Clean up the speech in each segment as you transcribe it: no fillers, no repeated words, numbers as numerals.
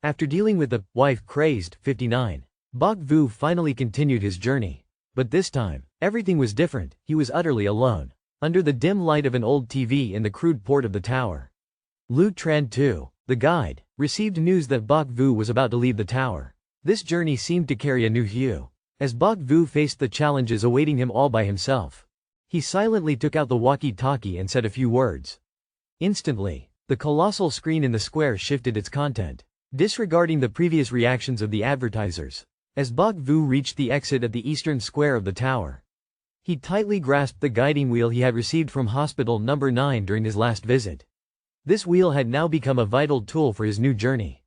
After dealing with the wife-crazed 59, Bok Vu finally continued his journey. But this time, everything was different. He was utterly alone, under the dim light of an old TV in the crude port of the tower. Lu Tran too, the guide, received news that Bok Vu was about to leave the tower. This journey seemed to carry a new hue, as Bok Vu faced the challenges awaiting him all by himself. He silently took out the walkie-talkie and said a few words. Instantly, the colossal screen in the square shifted its content, disregarding the previous reactions of the advertisers. As Bok Vu reached the exit at the eastern square of the tower, he tightly grasped the guiding wheel he had received from Hospital Number 9 during his last visit. This wheel had now become a vital tool for his new journey.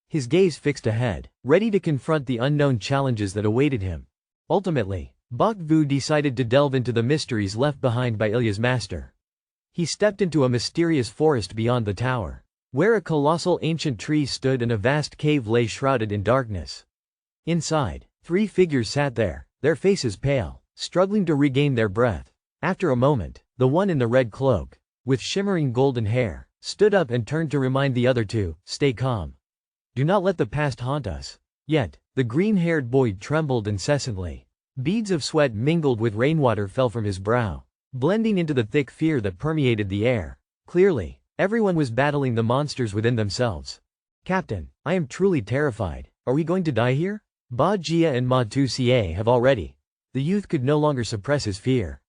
His gaze fixed ahead, ready to confront the unknown challenges that awaited him. Ultimately, Bok Vu decided to delve into the mysteries left behind by Ilya's master. He stepped into a mysterious forest beyond the tower, where a colossal ancient tree stood and a vast cave lay shrouded in darkness. Inside, 3 figures sat there, their faces pale, struggling to regain their breath. After a moment, the one in the red cloak, with shimmering golden hair, stood up and turned to remind the other 2, "Stay calm. Do not let the past haunt us." Yet, the green-haired boy trembled incessantly. Beads of sweat mingled with rainwater fell from his brow, blending into the thick fear that permeated the air. Clearly, everyone was battling the monsters within themselves. "Captain, I am truly terrified. Are we going to die here? Ba Jia and Ma Tu Xie have already." The youth could no longer suppress his fear,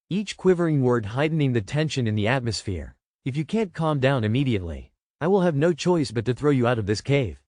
each quivering word heightening the tension in the atmosphere. "If you can't calm down immediately, I will have no choice but to throw you out of this cave."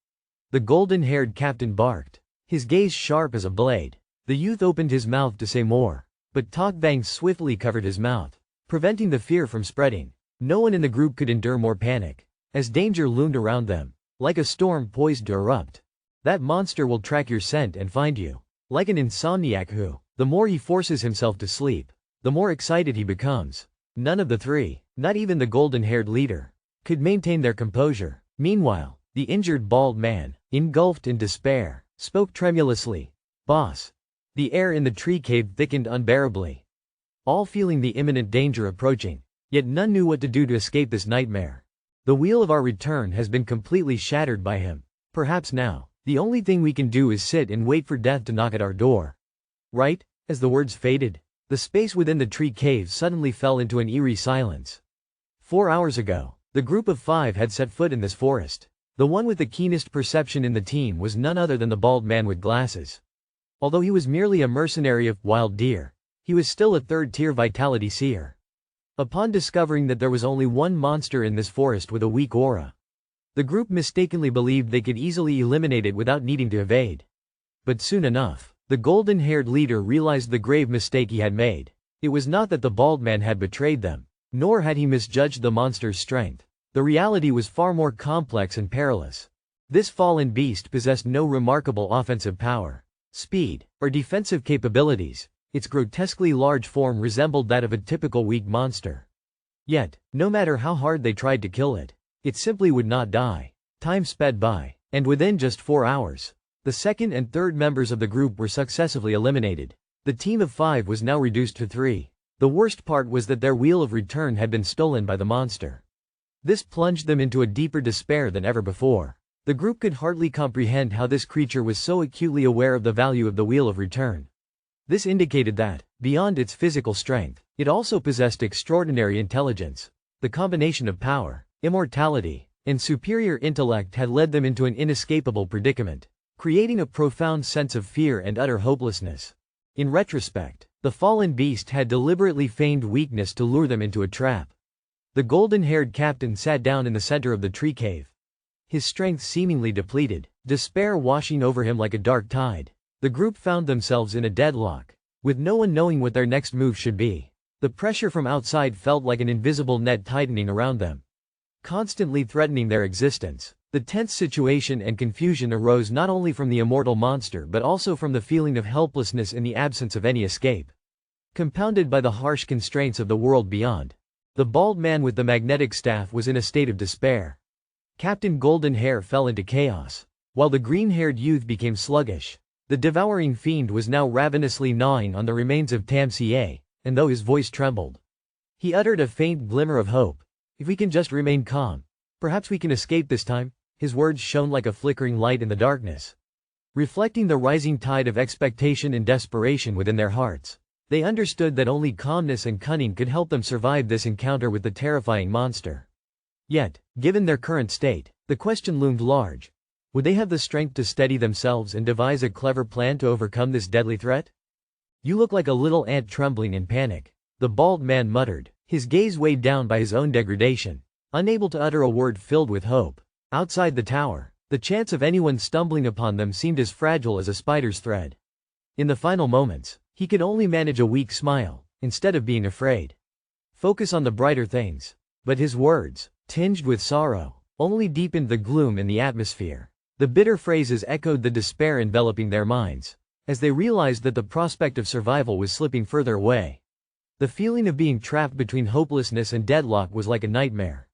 The golden-haired captain barked, his gaze sharp as a blade. The youth opened his mouth to say more, but Tok Bang swiftly covered his mouth, preventing the fear from spreading. No one in the group could endure more panic, as danger loomed around them, like a storm poised to erupt. "That monster will track your scent and find you. Like an insomniac who, the more he forces himself to sleep, the more excited he becomes." None of the 3, not even the golden-haired leader, could maintain their composure. Meanwhile, the injured bald man, engulfed in despair, spoke tremulously. "Boss." The air in the tree cave thickened unbearably, all feeling the imminent danger approaching. Yet none knew what to do to escape this nightmare. "The wheel of our return has been completely shattered by him. Perhaps now, the only thing we can do is sit and wait for death to knock at our door." Right? As the words faded, the space within the tree cave suddenly fell into an eerie silence. 4 hours ago, the group of 5 had set foot in this forest. The one with the keenest perception in the team was none other than the bald man with glasses. Although he was merely a mercenary of wild deer, he was still a 3rd-tier vitality seer. Upon discovering that there was only one monster in this forest with a weak aura, the group mistakenly believed they could easily eliminate it without needing to evade. But soon enough, the golden-haired leader realized the grave mistake he had made. It was not that the bald man had betrayed them, nor had he misjudged the monster's strength. The reality was far more complex and perilous. This fallen beast possessed no remarkable offensive power, speed, or defensive capabilities. Its grotesquely large form resembled that of a typical weak monster. Yet, no matter how hard they tried to kill it, it simply would not die. Time sped by, and within just 4 hours, the 2nd and 3rd members of the group were successively eliminated. The team of 5 was now reduced to 3. The worst part was that their wheel of return had been stolen by the monster. This plunged them into a deeper despair than ever before. The group could hardly comprehend how this creature was so acutely aware of the value of the wheel of return. This indicated that, beyond its physical strength, it also possessed extraordinary intelligence. The combination of power, immortality, and superior intellect had led them into an inescapable predicament, creating a profound sense of fear and utter hopelessness. In retrospect, the fallen beast had deliberately feigned weakness to lure them into a trap. The golden-haired captain sat down in the center of the tree cave, his strength seemingly depleted, despair washing over him like a dark tide. The group found themselves in a deadlock, with no one knowing what their next move should be. The pressure from outside felt like an invisible net tightening around them, constantly threatening their existence. The tense situation and confusion arose not only from the immortal monster but also from the feeling of helplessness in the absence of any escape, compounded by the harsh constraints of the world beyond. The bald man with the magnetic staff was in a state of despair. Captain Golden Hair fell into chaos, while the green-haired youth became sluggish. The devouring fiend was now ravenously gnawing on the remains of Tam Xie, and though his voice trembled, he uttered a faint glimmer of hope. "If we can just remain calm, perhaps we can escape this time." His words shone like a flickering light in the darkness, reflecting the rising tide of expectation and desperation within their hearts. They understood that only calmness and cunning could help them survive this encounter with the terrifying monster. Yet, given their current state, the question loomed large. Would they have the strength to steady themselves and devise a clever plan to overcome this deadly threat? "You look like a little ant trembling in panic," the bald man muttered, his gaze weighed down by his own degradation, unable to utter a word filled with hope. Outside the tower, the chance of anyone stumbling upon them seemed as fragile as a spider's thread. In the final moments, he could only manage a weak smile, instead of being afraid. Focus on the brighter things. But his words, tinged with sorrow, only deepened the gloom in the atmosphere. The bitter phrases echoed the despair enveloping their minds, as they realized that the prospect of survival was slipping further away. The feeling of being trapped between hopelessness and deadlock was like a nightmare.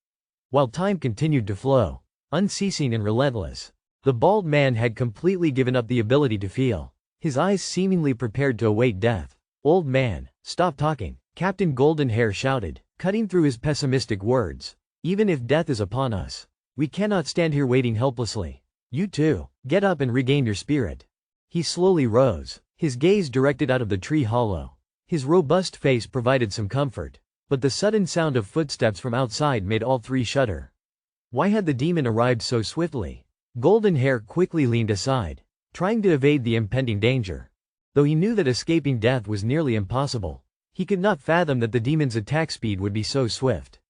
While time continued to flow, unceasing and relentless, the bald man had completely given up the ability to feel, his eyes seemingly prepared to await death. "Old man, stop talking," Captain Goldenhair shouted, cutting through his pessimistic words. "Even if death is upon us, we cannot stand here waiting helplessly. You too, get up and regain your spirit." He slowly rose, his gaze directed out of the tree hollow. His robust face provided some comfort, but the sudden sound of footsteps from outside made all three shudder. Why had the demon arrived so swiftly? Goldenhair quickly leaned aside, trying to evade the impending danger. Though he knew that escaping death was nearly impossible, he could not fathom that the demon's attack speed would be so swift.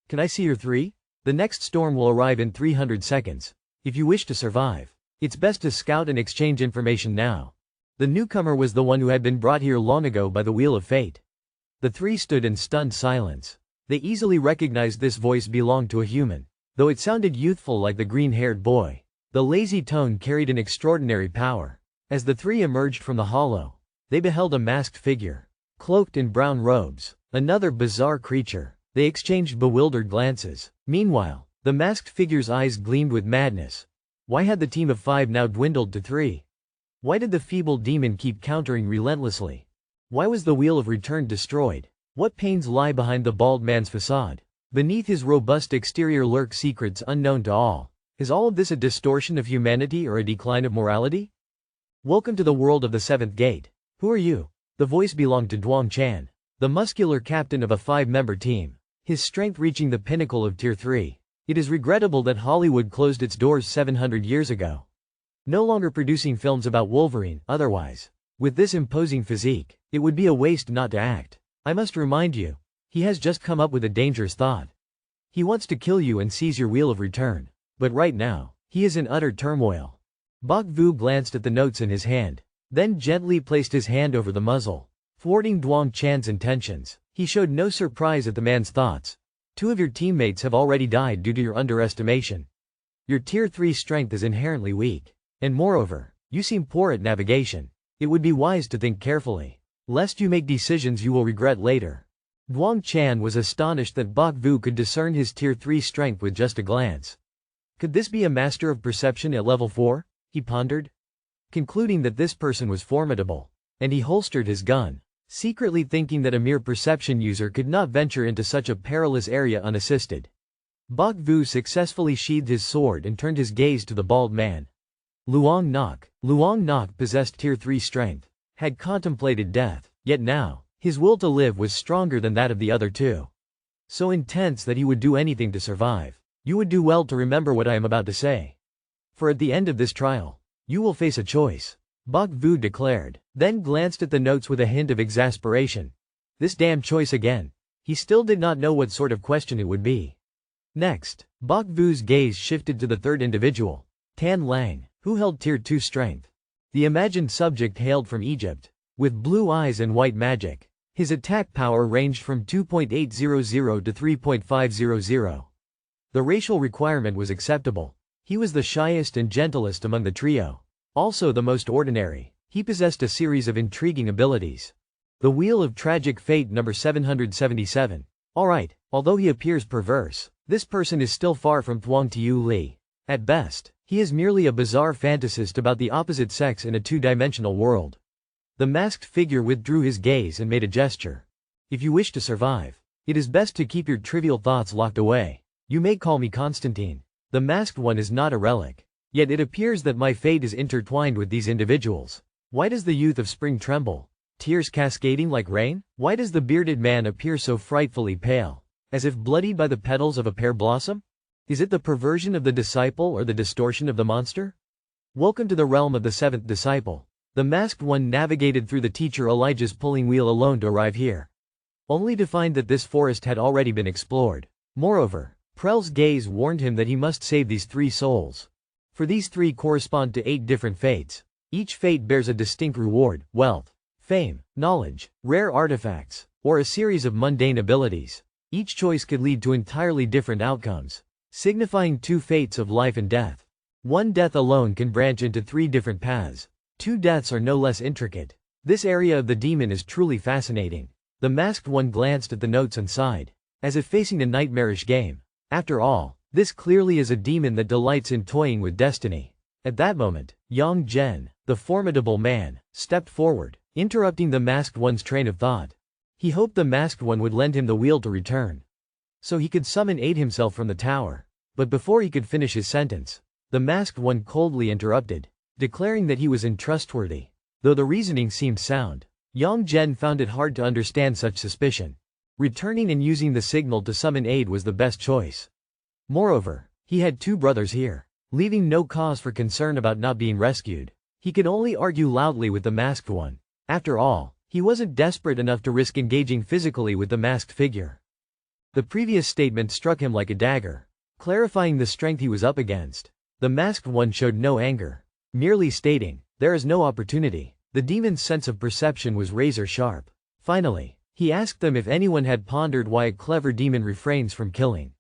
"Can I see your three? The next storm will arrive in 300 seconds. If you wish to survive, it's best to scout and exchange information now." The newcomer was the one who had been brought here long ago by the Wheel of Fate. The three stood in stunned silence. They easily recognized this voice belonged to a human. Though it sounded youthful like the green-haired boy, the lazy tone carried an extraordinary power. As the three emerged from the hollow, they beheld a masked figure, cloaked in brown robes, another bizarre creature. They exchanged bewildered glances. Meanwhile, the masked figure's eyes gleamed with madness. Why had the team of 5 now dwindled to 3? Why did the feeble demon keep countering relentlessly? Why was the Wheel of Return destroyed? What pains lie behind the bald man's facade? Beneath his robust exterior lurk secrets unknown to all. Is all of this a distortion of humanity or a decline of morality? "Welcome to the world of the Seventh Gate. Who are you?" The voice belonged to Duong Chan, the muscular captain of a 5-member team, his strength reaching the pinnacle of Tier 3. It is regrettable that Hollywood closed its doors 700 years ago. No longer producing films about Wolverine, otherwise. With this imposing physique, it would be a waste not to act. I must remind you, he has just come up with a dangerous thought. He wants to kill you and seize your Wheel of Return. But right now, he is in utter turmoil. Bok Vu glanced at the notes in his hand, then gently placed his hand over the muzzle, thwarting Duong Chan's intentions. He showed no surprise at the man's thoughts. 2 of your teammates have already died due to your underestimation. Your Tier 3 strength is inherently weak. And moreover, you seem poor at navigation. It would be wise to think carefully, lest you make decisions you will regret later. Duong Chan was astonished that Bok Vu could discern his Tier 3 strength with just a glance. Could this be a master of perception at level 4? He pondered, concluding that this person was formidable. And he holstered his gun, secretly thinking that a mere perception user could not venture into such a perilous area unassisted. Bok Vu successfully sheathed his sword and turned his gaze to the bald man. Luong Nok possessed Tier 3 strength, had contemplated death, yet now, his will to live was stronger than that of the other two. So intense that he would do anything to survive. You would do well to remember what I am about to say. For at the end of this trial, you will face a choice, Bok Vu declared, then glanced at the notes with a hint of exasperation. This damn choice again. He still did not know what sort of question it would be. Next, Bok Vu's gaze shifted to the third individual, Tan Lang, who held Tier 2 strength. The imagined subject hailed from Egypt, with blue eyes and white magic. His attack power ranged from 2.800 to 3.500. The racial requirement was acceptable. He was the shyest and gentlest among the trio. Also the most ordinary, he possessed a series of intriguing abilities. The Wheel of Tragic Fate number 777. Alright, although he appears perverse, this person is still far from Thuong Tiu Li. At best, he is merely a bizarre fantasist about the opposite sex in a 2-dimensional world. The masked figure withdrew his gaze and made a gesture. If you wish to survive, it is best to keep your trivial thoughts locked away. You may call me Constantine. The masked one is not a relic. Yet it appears that my fate is intertwined with these individuals. Why does the youth of spring tremble? Tears cascading like rain? Why does the bearded man appear so frightfully pale? As if bloodied by the petals of a pear blossom? Is it the perversion of the disciple or the distortion of the monster? Welcome to the realm of the seventh disciple. The masked one navigated through the teacher Elijah's pulling wheel alone to arrive here, only to find that this forest had already been explored. Moreover, Prell's gaze warned him that he must save these 3 souls. For these 3 correspond to 8 different fates. Each fate bears a distinct reward: wealth, fame, knowledge, rare artifacts, or a series of mundane abilities. Each choice could lead to entirely different outcomes, signifying 2 fates of life and death. One death alone can branch into 3 different paths. 2 deaths are no less intricate. This area of the demon is truly fascinating. The masked one glanced at the notes and sighed, as if facing a nightmarish game. After all, this clearly is a demon that delights in toying with destiny. At that moment, Yang Zhen, the formidable man, stepped forward, interrupting the masked one's train of thought. He hoped the masked one would lend him the wheel to return, so he could summon aid himself from the tower. But before he could finish his sentence, the masked one coldly interrupted, declaring that he was untrustworthy. Though the reasoning seemed sound, Yang Zhen found it hard to understand such suspicion. Returning and using the signal to summon aid was the best choice. Moreover, he had 2 brothers here, leaving no cause for concern about not being rescued. He could only argue loudly with the masked one. After all, he wasn't desperate enough to risk engaging physically with the masked figure. The previous statement struck him like a dagger, clarifying the strength he was up against. The masked one showed no anger, merely stating, "There is no opportunity." The demon's sense of perception was razor sharp. Finally, he asked them if anyone had pondered why a clever demon refrains from killing.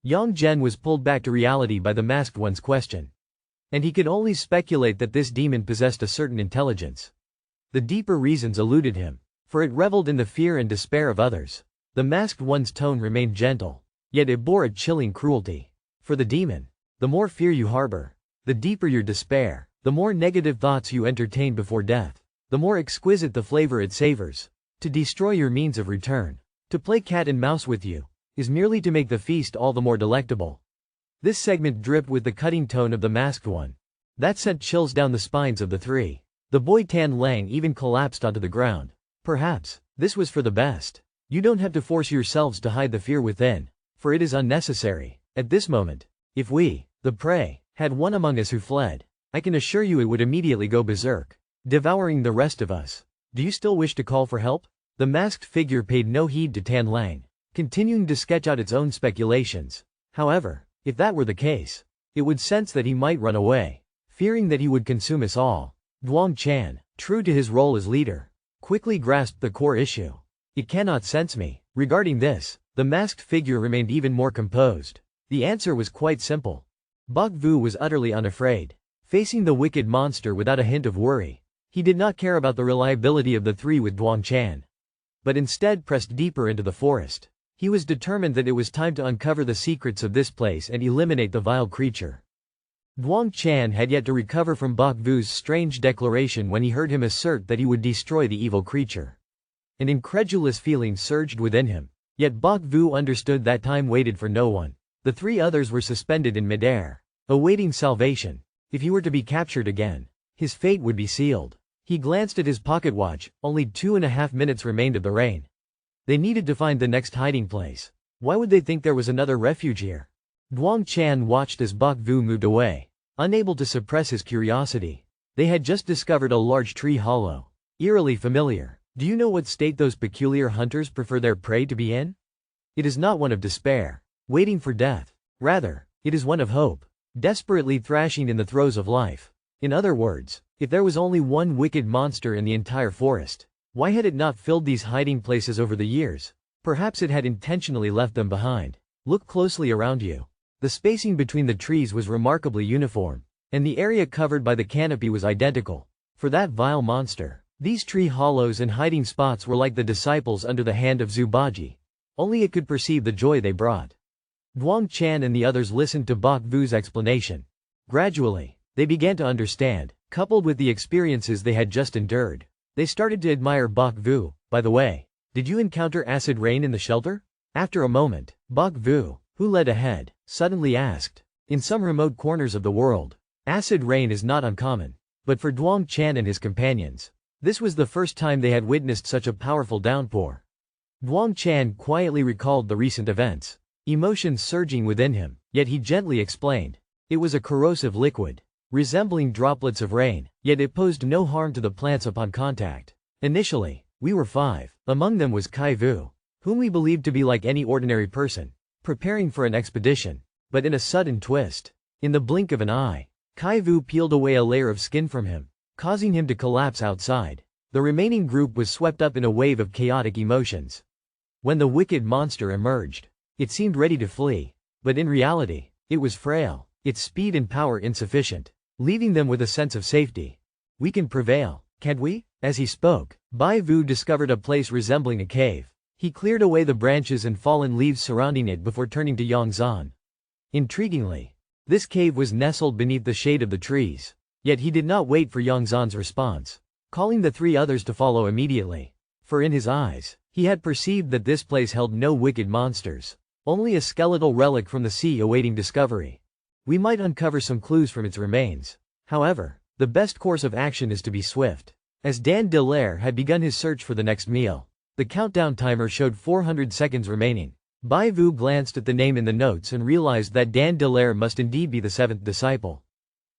Yang Zhen was pulled back to reality by the masked one's question, and he could only speculate that this demon possessed a certain intelligence. The deeper reasons eluded him, for it reveled in the fear and despair of others. The masked one's tone remained gentle, yet it bore a chilling cruelty. For the demon, the more fear you harbor, the deeper your despair, the more negative thoughts you entertain before death, the more exquisite the flavor it savors. To destroy your means of return, to play cat and mouse with you, is merely to make the feast all the more delectable. This segment dripped with the cutting tone of the masked one. That sent chills down the spines of the 3. The boy Tan Lang even collapsed onto the ground. Perhaps, this was for the best. You don't have to force yourselves to hide the fear within, for it is unnecessary. At this moment, if we, the prey, had one among us who fled, I can assure you it would immediately go berserk, devouring the rest of us. Do you still wish to call for help? The masked figure paid no heed to Tan Lang, continuing to sketch out its own speculations. However, if that were the case, it would sense that he might run away, fearing that he would consume us all. Duang Chan, true to his role as leader, quickly grasped the core issue. It cannot sense me. Regarding this, the masked figure remained even more composed. The answer was quite simple. Bok Vu was utterly unafraid, facing the wicked monster without a hint of worry. He did not care about the reliability of the 3 with Duang Chan, but instead pressed deeper into the forest. He was determined that it was time to uncover the secrets of this place and eliminate the vile creature. Duang Chan had yet to recover from Bok Vu's strange declaration when he heard him assert that he would destroy the evil creature. An incredulous feeling surged within him, yet Bok Vu understood that time waited for no one. The 3 others were suspended in midair, awaiting salvation. If he were to be captured again, his fate would be sealed. He glanced at his pocket watch. Only 2.5 minutes remained of the rain. They needed to find the next hiding place. Why would they think there was another refuge here? Duang Chan watched as Bok Vu moved away, unable to suppress his curiosity. They had just discovered a large tree hollow, eerily familiar. Do you know what state those peculiar hunters prefer their prey to be in? It is not one of despair, waiting for death. Rather, it is one of hope, desperately thrashing in the throes of life. In other words, if there was only one wicked monster in the entire forest, why had it not filled these hiding places over the years? Perhaps it had intentionally left them behind. Look closely around you. The spacing between the trees was remarkably uniform, and the area covered by the canopy was identical. For that vile monster, these tree hollows and hiding spots were like the disciples under the hand of Zubaji. Only it could perceive the joy they brought. Duang Chan and the others listened to Bok Vu's explanation. Gradually, they began to understand, coupled with the experiences they had just endured. They started to admire Bok Vu. By the way, did you encounter acid rain in the shelter? After a moment, Bok Vu, who led ahead, suddenly asked. In some remote corners of the world, acid rain is not uncommon. But for Duong Chan and his companions, this was the first time they had witnessed such a powerful downpour. Duong Chan quietly recalled the recent events, emotions surging within him, yet he gently explained. It was a corrosive liquid, resembling droplets of rain, yet it posed no harm to the plants upon contact. Initially, we were 5. Among them was Kai Vu, whom we believed to be like any ordinary person, preparing for an expedition. But in a sudden twist, in the blink of an eye, Kai Vu peeled away a layer of skin from him, causing him to collapse outside. The remaining group was swept up in a wave of chaotic emotions. When the wicked monster emerged, it seemed ready to flee, but in reality, it was frail, its speed and power insufficient, leaving them with a sense of safety. We can prevail, can't we? As he spoke, Bai Vu discovered a place resembling a cave. He cleared away the branches and fallen leaves surrounding it before turning to Yang Zan. Intriguingly, this cave was nestled beneath the shade of the trees. Yet he did not wait for Yang Zan's response, calling the 3 others to follow immediately. For in his eyes, he had perceived that this place held no wicked monsters, only a skeletal relic from the sea awaiting discovery. We might uncover some clues from its remains. However, the best course of action is to be swift. As Dan Delaire had begun his search for the next meal, the countdown timer showed 400 seconds remaining. Bai Vu glanced at the name in the notes and realized that Dan Delaire must indeed be the 7th disciple.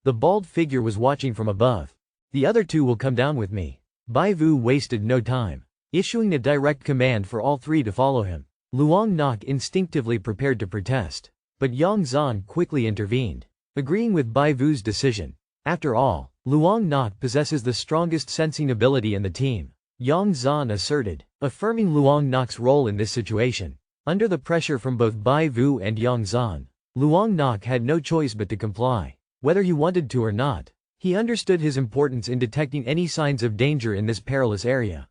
The bald figure was watching from above. The other 2 will come down with me. Bai Vu wasted no time, issuing a direct command for all 3 to follow him. Luong Nok instinctively prepared to protest, but Yang Zan quickly intervened, agreeing with Bai Vu's decision. After all, Luong Nok possesses the strongest sensing ability in the team, Yang Zan asserted, affirming Luong Nok's role in this situation. Under the pressure from both Bai Vu and Yang Zan, Luong Nok had no choice but to comply, whether he wanted to or not. He understood his importance in detecting any signs of danger in this perilous area.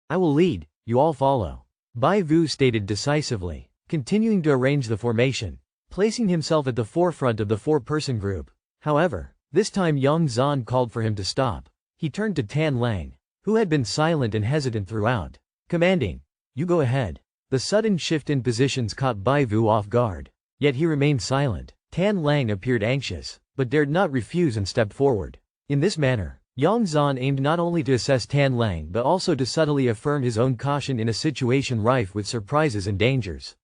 I will lead, you all follow, Bai Vu stated decisively, continuing to arrange the formation, placing himself at the forefront of the 4-person group. However, this time Yang Zan called for him to stop. He turned to Tan Lang, who had been silent and hesitant throughout, commanding, you go ahead. The sudden shift in positions caught Bai Vu off guard, yet he remained silent. Tan Lang appeared anxious, but dared not refuse and stepped forward. In this manner, Yang Zan aimed not only to assess Tan Lang but also to subtly affirm his own caution in a situation rife with surprises and dangers.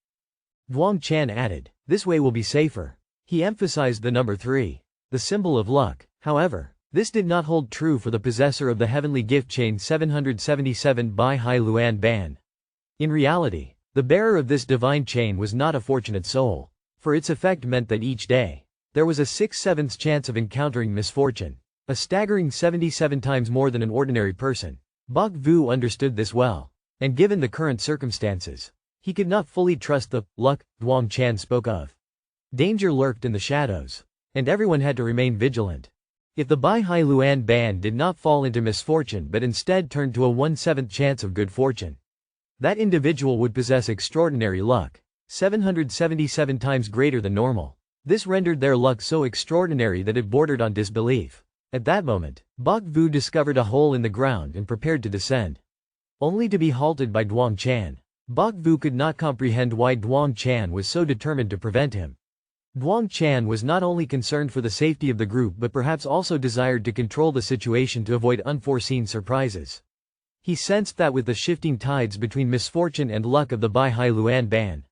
Duong Chan added, this way will be safer. He emphasized the number 3, the symbol of luck. However, this did not hold true for the possessor of the heavenly gift chain 777 Bai Hai Luan Ban. In reality, the bearer of this divine chain was not a fortunate soul, for its effect meant that each day, there was a 6/7 chance of encountering misfortune, a staggering 77 times more than an ordinary person. Bok Vu understood this well, and given the current circumstances, he could not fully trust the luck Duong Chan spoke of. Danger lurked in the shadows, and everyone had to remain vigilant. If the Bai Hai Luan Ban did not fall into misfortune but instead turned to a 1/7 chance of good fortune, that individual would possess extraordinary luck, 777 times greater than normal. This rendered their luck so extraordinary that it bordered on disbelief. At that moment, Bok Vu discovered a hole in the ground and prepared to descend, only to be halted by Duong Chan. Bok Vu could not comprehend why Duong Chan was so determined to prevent him. Duong Chan was not only concerned for the safety of the group but perhaps also desired to control the situation to avoid unforeseen surprises. He sensed that with the shifting tides between misfortune and luck of the Bai Hai Luan Ban,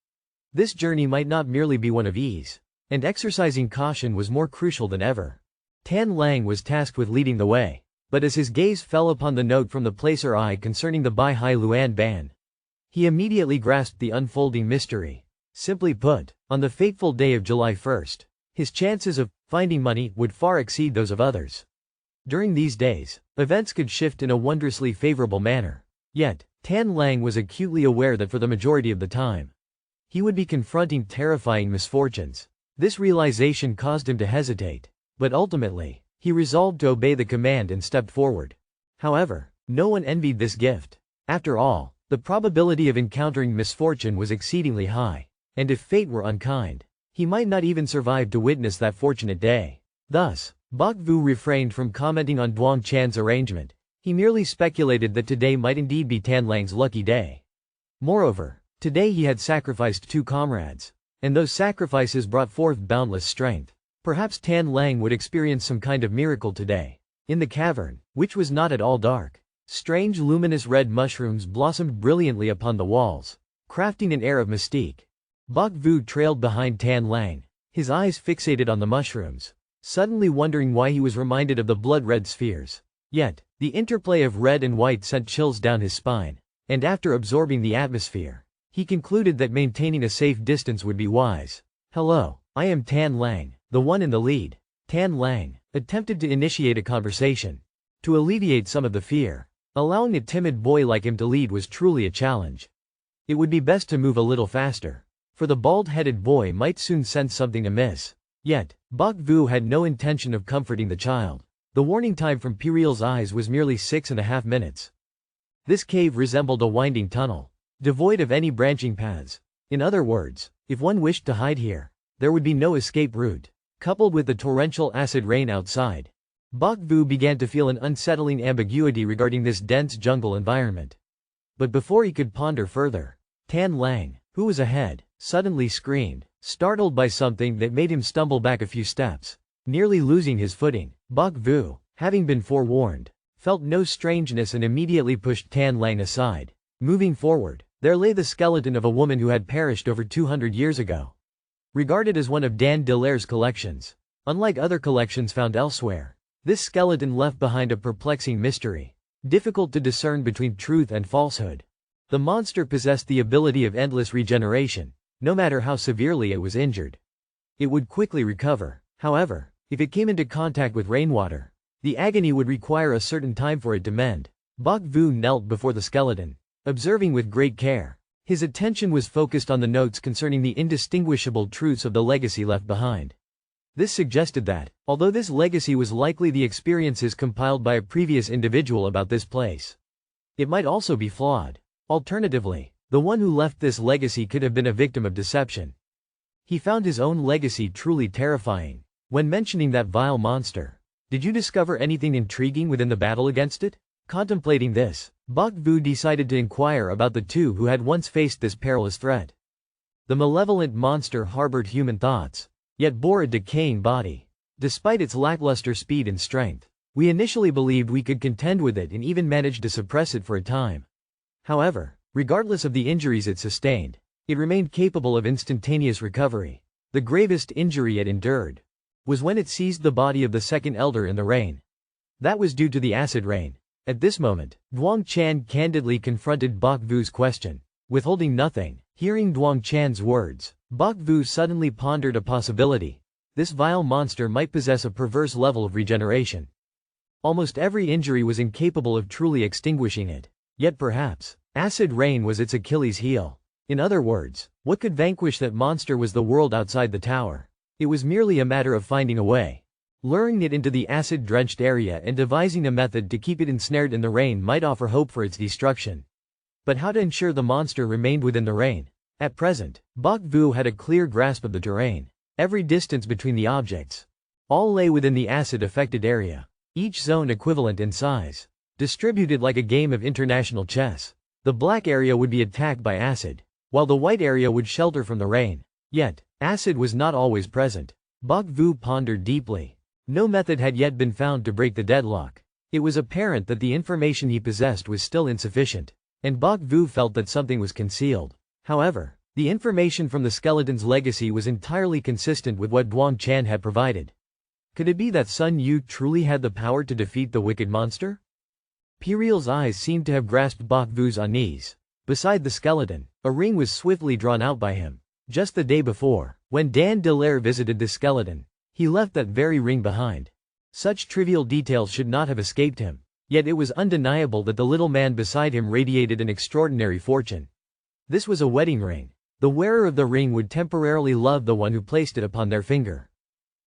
this journey might not merely be one of ease, and exercising caution was more crucial than ever. Tan Lang was tasked with leading the way, but as his gaze fell upon the note from the placer eye concerning the Bai Hai Luan Ban, he immediately grasped the unfolding mystery. Simply put, on the fateful day of July 1st, his chances of finding money would far exceed those of others. During these days, events could shift in a wondrously favorable manner. Yet, Tan Lang was acutely aware that for the majority of the time, he would be confronting terrifying misfortunes. This realization caused him to hesitate, but ultimately, he resolved to obey the command and stepped forward. However, no one envied this gift. After all, the probability of encountering misfortune was exceedingly high, and if fate were unkind, he might not even survive to witness that fortunate day. Thus, Bok Vu refrained from commenting on Duong Chan's arrangement. He merely speculated that today might indeed be Tan Lang's lucky day. Moreover, today he had sacrificed 2 comrades, and those sacrifices brought forth boundless strength. Perhaps Tan Lang would experience some kind of miracle today. In the cavern, which was not at all dark, strange luminous red mushrooms blossomed brilliantly upon the walls, crafting an air of mystique. Bok Vu trailed behind Tan Lang, his eyes fixated on the mushrooms, suddenly wondering why he was reminded of the blood-red spheres. Yet, the interplay of red and white sent chills down his spine, and after absorbing the atmosphere, he concluded that maintaining a safe distance would be wise. "Hello, I am Tan Lang, the one in the lead." Tan Lang attempted to initiate a conversation, to alleviate some of the fear. Allowing a timid boy like him to lead was truly a challenge. It would be best to move a little faster, for the bald-headed boy might soon sense something amiss. Yet, Bok Vu had no intention of comforting the child. The warning time from Piriel's eyes was merely 6.5 minutes. This cave resembled a winding tunnel, devoid of any branching paths. In other words, if one wished to hide here, there would be no escape route. Coupled with the torrential acid rain outside, Bok Vu began to feel an unsettling ambiguity regarding this dense jungle environment. But before he could ponder further, Tan Lang, who was ahead, suddenly screamed, startled by something that made him stumble back a few steps, nearly losing his footing. Bok Vu, having been forewarned, felt no strangeness and immediately pushed Tan Lang aside. Moving forward, there lay the skeleton of a woman who had perished over 200 years ago. Regarded as one of Dan Delaire's collections, unlike other collections found elsewhere, this skeleton left behind a perplexing mystery, difficult to discern between truth and falsehood. The monster possessed the ability of endless regeneration. No matter how severely it was injured, it would quickly recover. However, if it came into contact with rainwater, the agony would require a certain time for it to mend. Bok Vu knelt before the skeleton, observing with great care. His attention was focused on the notes concerning the indistinguishable truths of the legacy left behind. This suggested that, although this legacy was likely the experiences compiled by a previous individual about this place, it might also be flawed. Alternatively, the one who left this legacy could have been a victim of deception. He found his own legacy truly terrifying. When mentioning that vile monster, did you discover anything intriguing within the battle against it? Contemplating this, Bok Vu decided to inquire about the two who had once faced this perilous threat. The malevolent monster harbored human thoughts, yet bore a decaying body. Despite its lackluster speed and strength, we initially believed we could contend with it and even managed to suppress it for a time. However, regardless of the injuries it sustained, it remained capable of instantaneous recovery. The gravest injury it endured was when it seized the body of the second elder in the rain. That was due to the acid rain. At this moment, Duong Chan candidly confronted Bok Vu's question, withholding nothing. Hearing Duong Chan's words, Bok Vu suddenly pondered a possibility. This vile monster might possess a perverse level of regeneration. Almost every injury was incapable of truly extinguishing it. Yet perhaps, acid rain was its Achilles heel. In other words, what could vanquish that monster was the world outside the tower. It was merely a matter of finding a way. Luring it into the acid-drenched area and devising a method to keep it ensnared in the rain might offer hope for its destruction. But how to ensure the monster remained within the rain? At present, Bok Vu had a clear grasp of the terrain. Every distance between the objects, all lay within the acid-affected area, each zone equivalent in size, distributed like a game of international chess. The black area would be attacked by acid, while the white area would shelter from the rain. Yet, acid was not always present. Bok Vu pondered deeply. No method had yet been found to break the deadlock. It was apparent that the information he possessed was still insufficient, and Bok Vu felt that something was concealed. However, the information from the skeleton's legacy was entirely consistent with what Duong Chan had provided. Could it be that Sun Yu truly had the power to defeat the wicked monster? Piriel's eyes seemed to have grasped Bok Vu's unease. Beside the skeleton, a ring was swiftly drawn out by him. Just the day before, when Dan Delaire visited the skeleton, he left that very ring behind. Such trivial details should not have escaped him. Yet it was undeniable that the little man beside him radiated an extraordinary fortune. This was a wedding ring. The wearer of the ring would temporarily love the one who placed it upon their finger.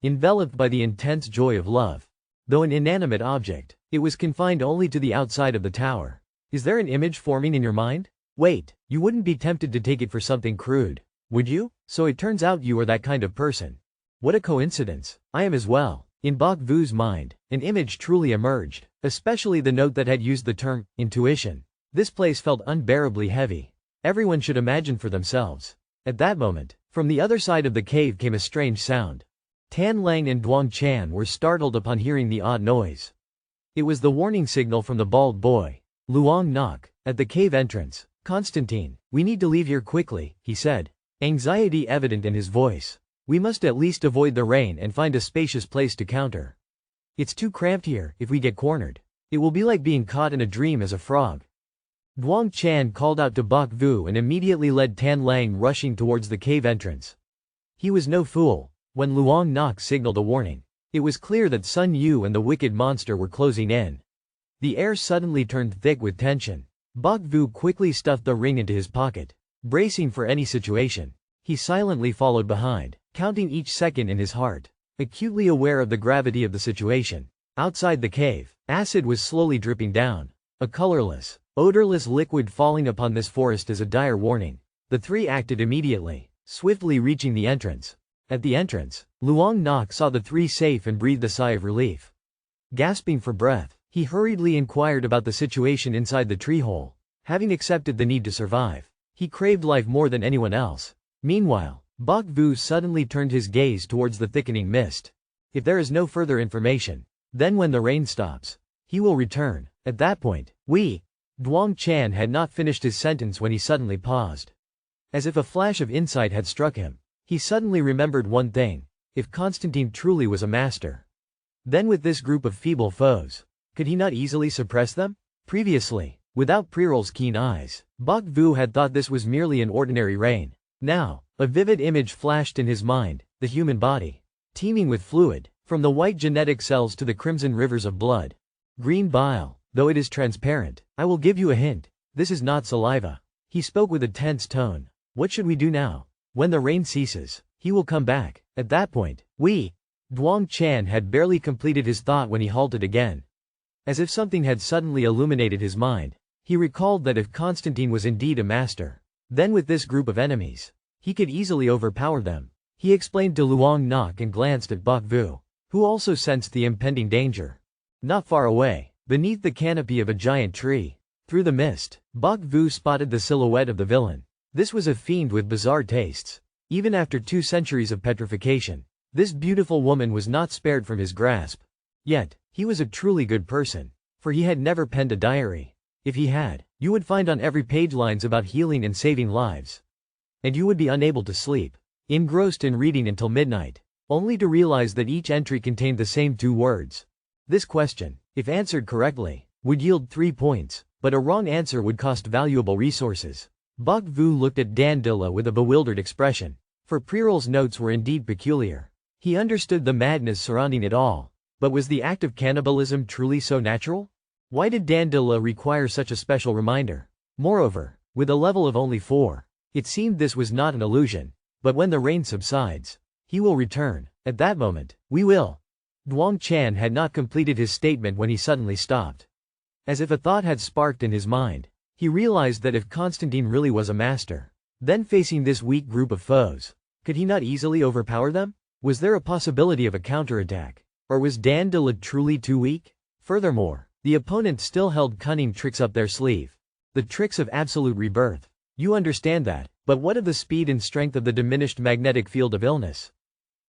Enveloped by the intense joy of love, though an inanimate object, it was confined only to the outside of the tower. Is there an image forming in your mind? Wait, you wouldn't be tempted to take it for something crude, would you? So it turns out you are that kind of person. What a coincidence. I am as well. In Bok Vu's mind, an image truly emerged, especially the note that had used the term intuition. This place felt unbearably heavy. Everyone should imagine for themselves. At that moment, From the other side of the cave came a strange sound. Tan Lang and Duang Chan were startled upon hearing the odd noise. It was the warning signal from the bald boy. Luong knock. At the cave entrance. Constantine, we need to leave here quickly, he said. Anxiety evident in his voice. We must at least avoid the rain and find a spacious place to counter. It's too cramped here. If we get cornered, it will be like being caught in a dream as a frog. Duang Chan called out to Bok Vu and immediately led Tan Lang rushing towards the cave entrance. He was no fool. When Luong Nok signaled a warning, it was clear that Sun Yu and the wicked monster were closing in. The air suddenly turned thick with tension. Bok Vu quickly stuffed the ring into his pocket, bracing for any situation. He silently followed behind, counting each second in his heart, acutely aware of the gravity of the situation. Outside the cave, acid was slowly dripping down, a colorless, odorless liquid falling upon this forest as a dire warning. The three acted immediately, swiftly reaching the entrance. At the entrance, Luong Nok saw the three safe and breathed a sigh of relief. Gasping for breath, he hurriedly inquired about the situation inside the tree hole. Having accepted the need to survive, he craved life more than anyone else. Meanwhile, Bok Vu suddenly turned his gaze towards the thickening mist. If there is no further information, then when the rain stops, he will return. At that point, Duang Chan had not finished his sentence when he suddenly paused. As if a flash of insight had struck him, he suddenly remembered one thing. If Constantine truly was a master, then with this group of feeble foes, could he not easily suppress them? Previously, without Priral's keen eyes, Bok Vu had thought this was merely an ordinary rain. Now, a vivid image flashed in his mind, the human body, teeming with fluid, from the white genetic cells to the crimson rivers of blood. Green bile, though it is transparent. I will give you a hint. This is not saliva. He spoke with a tense tone. What should we do now? When the rain ceases, he will come back. At that point, Duang Chan had barely completed his thought when he halted again. As if something had suddenly illuminated his mind, he recalled that if Constantine was indeed a master, then with this group of enemies, he could easily overpower them. He explained to Luong Nok and glanced at Bok Vu, who also sensed the impending danger. Not far away, beneath the canopy of a giant tree, through the mist, Bok Vu spotted the silhouette of the villain. This was a fiend with bizarre tastes. Even after 2 centuries of petrification, this beautiful woman was not spared from his grasp. Yet, he was a truly good person, for he had never penned a diary. If he had, you would find on every page lines about healing and saving lives. And you would be unable to sleep, engrossed in reading until midnight, only to realize that each entry contained the same 2 words. This question, if answered correctly, would yield 3 points, but a wrong answer would cost valuable resources. Bok Vu looked at Dandila with a bewildered expression, for Priral's notes were indeed peculiar. He understood the madness surrounding it all, but was the act of cannibalism truly so natural? Why did Dandila require such a special reminder? Moreover, with a level of only 4, it seemed this was not an illusion. But when the rain subsides, he will return. At that moment, we will. Duang Chan had not completed his statement when he suddenly stopped. As if a thought had sparked in his mind, he realized that if Constantine really was a master, then facing this weak group of foes, could he not easily overpower them? Was there a possibility of a counterattack? Or was Dandila truly too weak? Furthermore, the opponent still held cunning tricks up their sleeve. The tricks of absolute rebirth. You understand that, but what of the speed and strength of the diminished magnetic field of illness?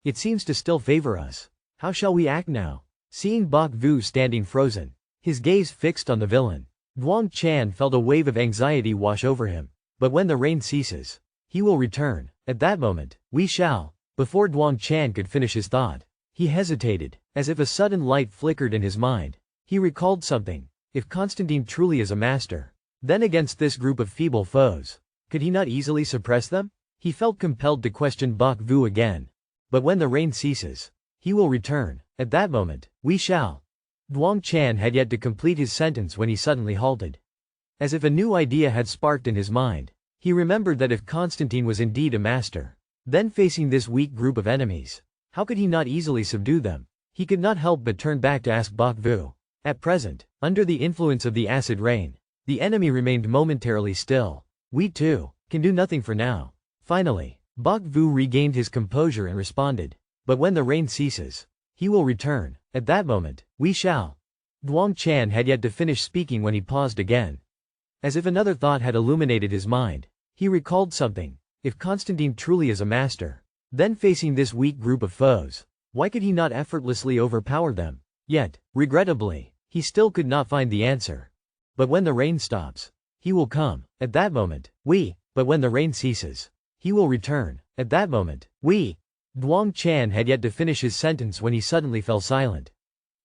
It seems to still favor us. How shall we act now? Seeing Bok Vu standing frozen, his gaze fixed on the villain, Duang Chan felt a wave of anxiety wash over him. But when the rain ceases, he will return. At that moment, we shall. Before Duang Chan could finish his thought, he hesitated, as if a sudden light flickered in his mind. He recalled something. If Constantine truly is a master, then against this group of feeble foes, could he not easily suppress them? He felt compelled to question Bok Vu again. But when the rain ceases, he will return. At that moment, we shall. Duang Chan had yet to complete his sentence when he suddenly halted. As if a new idea had sparked in his mind, he remembered that if Constantine was indeed a master, then facing this weak group of enemies, how could he not easily subdue them? He could not help but turn back to ask Bok Vu. At present, under the influence of the acid rain, the enemy remained momentarily still. We too can do nothing for now. Finally, Bok Vu regained his composure and responded. But when the rain ceases, he will return. At that moment, we shall. Duang Chan had yet to finish speaking when he paused again. As if another thought had illuminated his mind, he recalled something. if Constantine truly is a master, then facing this weak group of foes, why could he not effortlessly overpower them? Yet, regrettably, he still could not find the answer. But when the rain stops, he will come. At that moment, but when the rain ceases, he will return. At that moment, Duong Chan had yet to finish his sentence when he suddenly fell silent.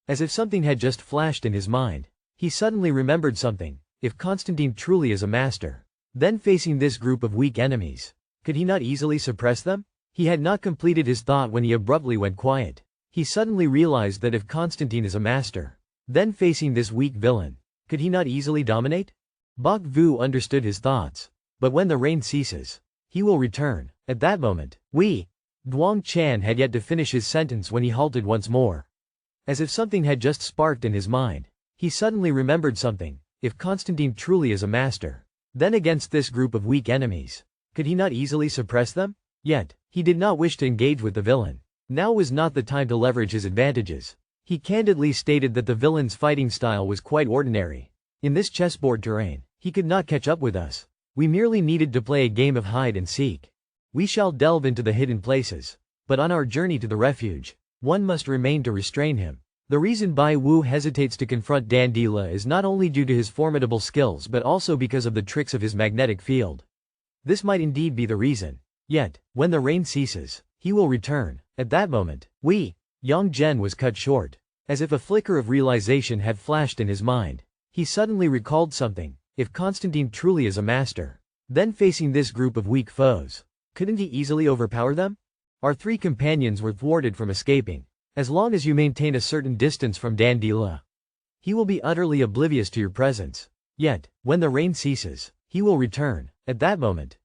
As if something had just flashed in his mind, he suddenly remembered something. If Constantine truly is a master, then facing this group of weak enemies, could he not easily suppress them? He had not completed his thought when he abruptly went quiet. He suddenly realized that if Constantine is a master, then facing this weak villain, could he not easily dominate? Bok Vu understood his thoughts. But when the rain ceases, he will return. At that moment, Duong Chan had yet to finish his sentence when he halted once more. As if something had just sparked in his mind, he suddenly remembered something. If Constantine truly is a master, then against this group of weak enemies, could he not easily suppress them? Yet, he did not wish to engage with the villain. Now was not the time to leverage his advantages. He candidly stated that the villain's fighting style was quite ordinary. In this chessboard terrain, he could not catch up with us. We merely needed to play a game of hide and seek. We shall delve into the hidden places. But on our journey to the refuge, one must remain to restrain him. The reason Bai Wu hesitates to confront Dandila is not only due to his formidable skills but also because of the tricks of his magnetic field. This might indeed be the reason. Yet, when the rain ceases, he will return. At that moment, Yang Zhen was cut short. As if a flicker of realization had flashed in his mind, he suddenly recalled something. If Constantine truly is a master, then facing this group of weak foes, couldn't he easily overpower them? Our three companions were thwarted from escaping. As long as you maintain a certain distance from Dandila, he will be utterly oblivious to your presence. Yet, when the rain ceases, he will return. At that moment,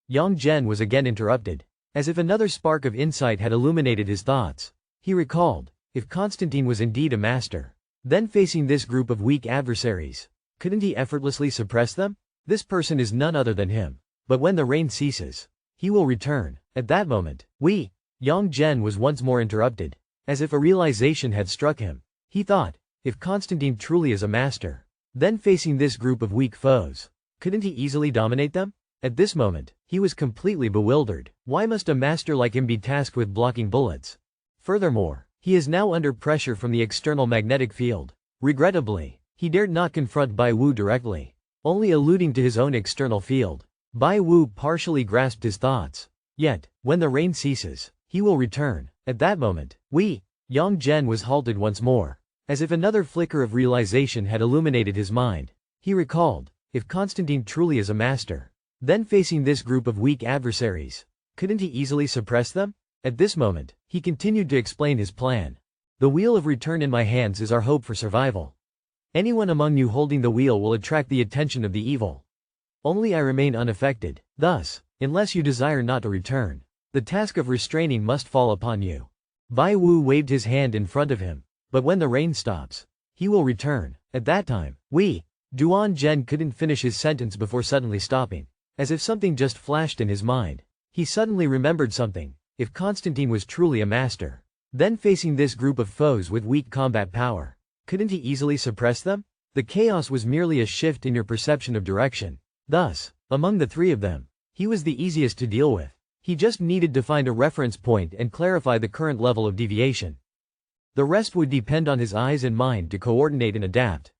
Yang Zhen was again interrupted. As if another spark of insight had illuminated his thoughts, he recalled, if Constantine was indeed a master, then facing this group of weak adversaries, couldn't he effortlessly suppress them? This person is none other than him. But when the rain ceases, he will return. At that moment, Yang Zhen was once more interrupted. As if a realization had struck him, he thought, if Constantine truly is a master, then facing this group of weak foes, couldn't he easily dominate them? At this moment, he was completely bewildered. Why must a master like him be tasked with blocking bullets? Furthermore, he is now under pressure from the external magnetic field. Regrettably, he dared not confront Bai Wu directly, only alluding to his own external field. Bai Wu partially grasped his thoughts. Yet, when the rain ceases, he will return. At that moment, Yang Zhen was halted once more. As if another flicker of realization had illuminated his mind, he recalled, if Constantine truly is a master, then facing this group of weak adversaries, couldn't he easily suppress them? At this moment, he continued to explain his plan. The wheel of return in my hands is our hope for survival. Anyone among you holding the wheel will attract the attention of the evil. Only I remain unaffected. Thus, unless you desire not to return, the task of restraining must fall upon you. Bai Wu waved his hand in front of him. But when the rain stops, he will return. At that time, Duan Zhen couldn't finish his sentence before suddenly stopping. As if something just flashed in his mind, he suddenly remembered something. If Constantine was truly a master, then facing this group of foes with weak combat power, couldn't he easily suppress them? The chaos was merely a shift in your perception of direction. Thus, among the three of them, he was the easiest to deal with. He just needed to find a reference point and clarify the current level of deviation. The rest would depend on his eyes and mind to coordinate and adapt.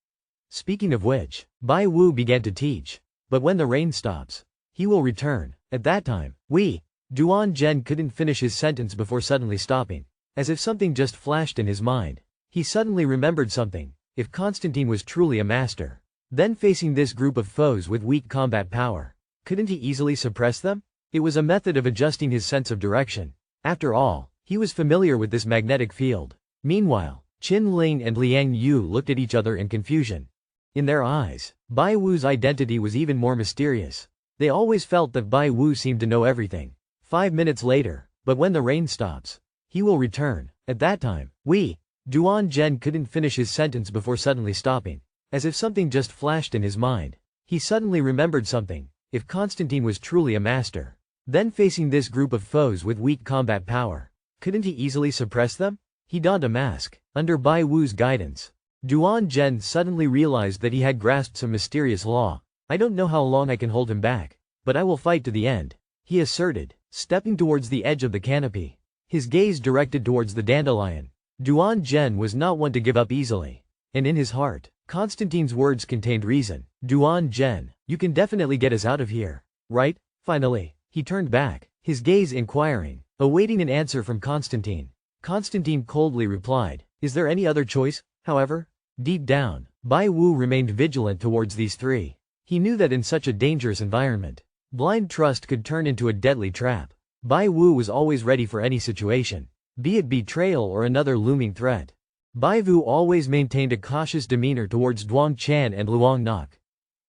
Speaking of which, Bai Wu began to teach. But when the rain stops, he will return. At that time, Duan Zhen couldn't finish his sentence before suddenly stopping. As if something just flashed in his mind, he suddenly remembered something. If Constantine was truly a master, then facing this group of foes with weak combat power, couldn't he easily suppress them? It was a method of adjusting his sense of direction. After all, he was familiar with this magnetic field. Meanwhile, Qin Ling and Liang Yu looked at each other in confusion. In their eyes, Bai Wu's identity was even more mysterious. They always felt that Bai Wu seemed to know everything. 5 minutes later, but when the rain stops, he will return. At that time, Duan Zhen couldn't finish his sentence before suddenly stopping. As if something just flashed in his mind, he suddenly remembered something. If Constantine was truly a master, then facing this group of foes with weak combat power, couldn't he easily suppress them? He donned a mask. Under Bai Wu's guidance, Duan Zhen suddenly realized that he had grasped some mysterious law. I don't know how long I can hold him back, but I will fight to the end. he asserted, stepping towards the edge of the canopy, his gaze directed towards the dandelion. Duan Zhen was not one to give up easily. And in his heart, Constantine's words contained reason. Duan Zhen, you can definitely get us out of here, right? Finally, he turned back, his gaze inquiring, awaiting an answer from Constantine. Constantine coldly replied, is there any other choice? However, deep down, Bai Wu remained vigilant towards these three. He knew that in such a dangerous environment, blind trust could turn into a deadly trap. Bai Wu was always ready for any situation, be it betrayal or another looming threat. Bai Wu always maintained a cautious demeanor towards Duang Chan and Luong Nok.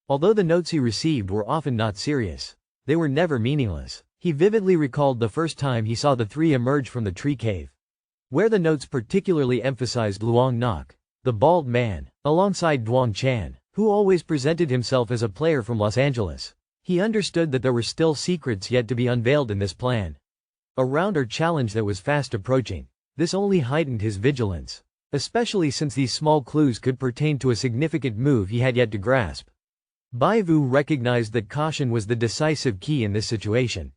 Although the notes he received were often not serious, they were never meaningless. He vividly recalled the first time he saw the three emerge from the tree cave, where the notes particularly emphasized Luong Nok, the bald man, alongside Duang Chan, who always presented himself as a player from Los Angeles. He understood that there were still secrets yet to be unveiled in this plan. A round or challenge that was fast approaching. This only heightened his vigilance, especially since these small clues could pertain to a significant move he had yet to grasp. Bai Wu recognized that caution was the decisive key in this situation,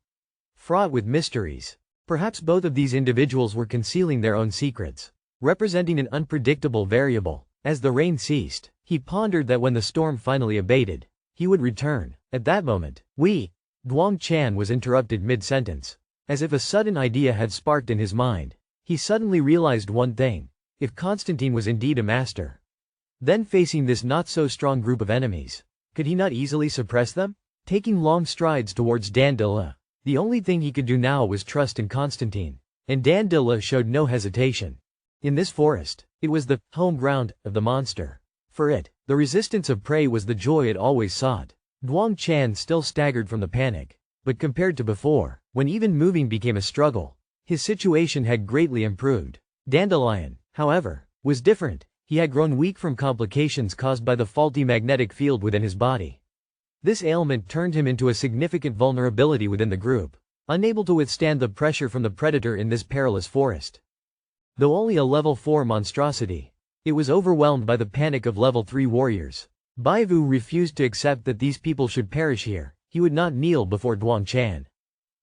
fraught with mysteries. Perhaps both of these individuals were concealing their own secrets, representing an unpredictable variable. As the rain ceased, he pondered that when the storm finally abated, he would return. At that moment, Duang Chan was interrupted mid-sentence. As if a sudden idea had sparked in his mind, he suddenly realized one thing. If Constantine was indeed a master, then facing this not-so-strong group of enemies, could he not easily suppress them? Taking long strides towards Dandela, the only thing he could do now was trust in Constantine. And Dandela showed no hesitation. In this forest, it was the home ground of the monster. For it, the resistance of prey was the joy it always sought. Duang Chan still staggered from the panic, but compared to before, when even moving became a struggle, his situation had greatly improved. Dandelion, however, was different. He had grown weak from complications caused by the faulty magnetic field within his body. This ailment turned him into a significant vulnerability within the group, unable to withstand the pressure from the predator in this perilous forest. Though only a level 4 monstrosity, it was overwhelmed by the panic of level 3 warriors. Bai Wu refused to accept that these people should perish here. He would not kneel before Duang Chan.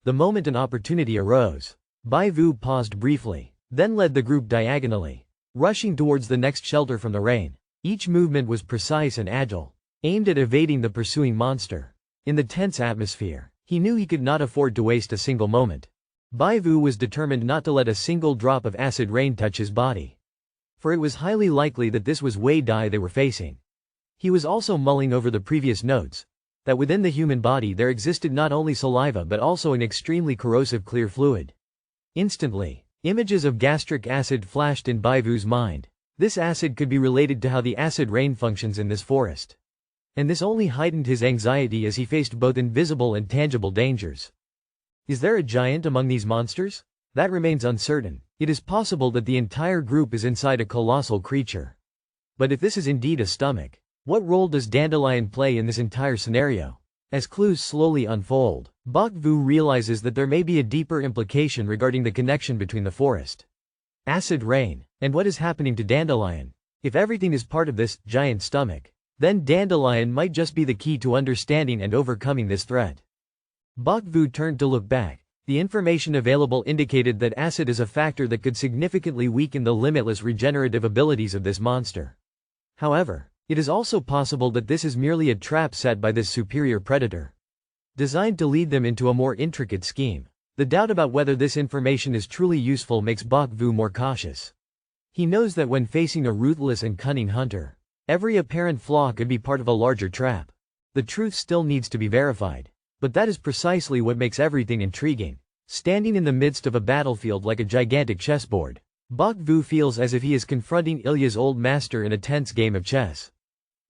The moment an opportunity arose, Bai Wu paused briefly, then led the group diagonally, rushing towards the next shelter from the rain. Each movement was precise and agile, aimed at evading the pursuing monster. In the tense atmosphere, he knew he could not afford to waste a single moment. Bai Wu was determined not to let a single drop of acid rain touch his body, for it was highly likely that this was Wei Dai they were facing. He was also mulling over the previous notes, that within the human body there existed not only saliva but also an extremely corrosive clear fluid. Instantly, images of gastric acid flashed in Bai Wu's mind. This acid could be related to how the acid rain functions in this forest. And this only heightened his anxiety as he faced both invisible and tangible dangers. Is there a giant among these monsters? That remains uncertain. It is possible that the entire group is inside a colossal creature. But if this is indeed a stomach, what role does Dandelion play in this entire scenario? As clues slowly unfold, Bok Vu realizes that there may be a deeper implication regarding the connection between the forest, acid rain, and what is happening to Dandelion. If everything is part of this giant stomach, then Dandelion might just be the key to understanding and overcoming this threat. Bok Vu turned to look back. The information available indicated that acid is a factor that could significantly weaken the limitless regenerative abilities of this monster. However, it is also possible that this is merely a trap set by this superior predator, designed to lead them into a more intricate scheme. The doubt about whether this information is truly useful makes Bok Vu more cautious. He knows that when facing a ruthless and cunning hunter, every apparent flaw could be part of a larger trap. The truth still needs to be verified. But that is precisely what makes everything intriguing. Standing in the midst of a battlefield like a gigantic chessboard, Bok Vu feels as if he is confronting Ilya's old master in a tense game of chess.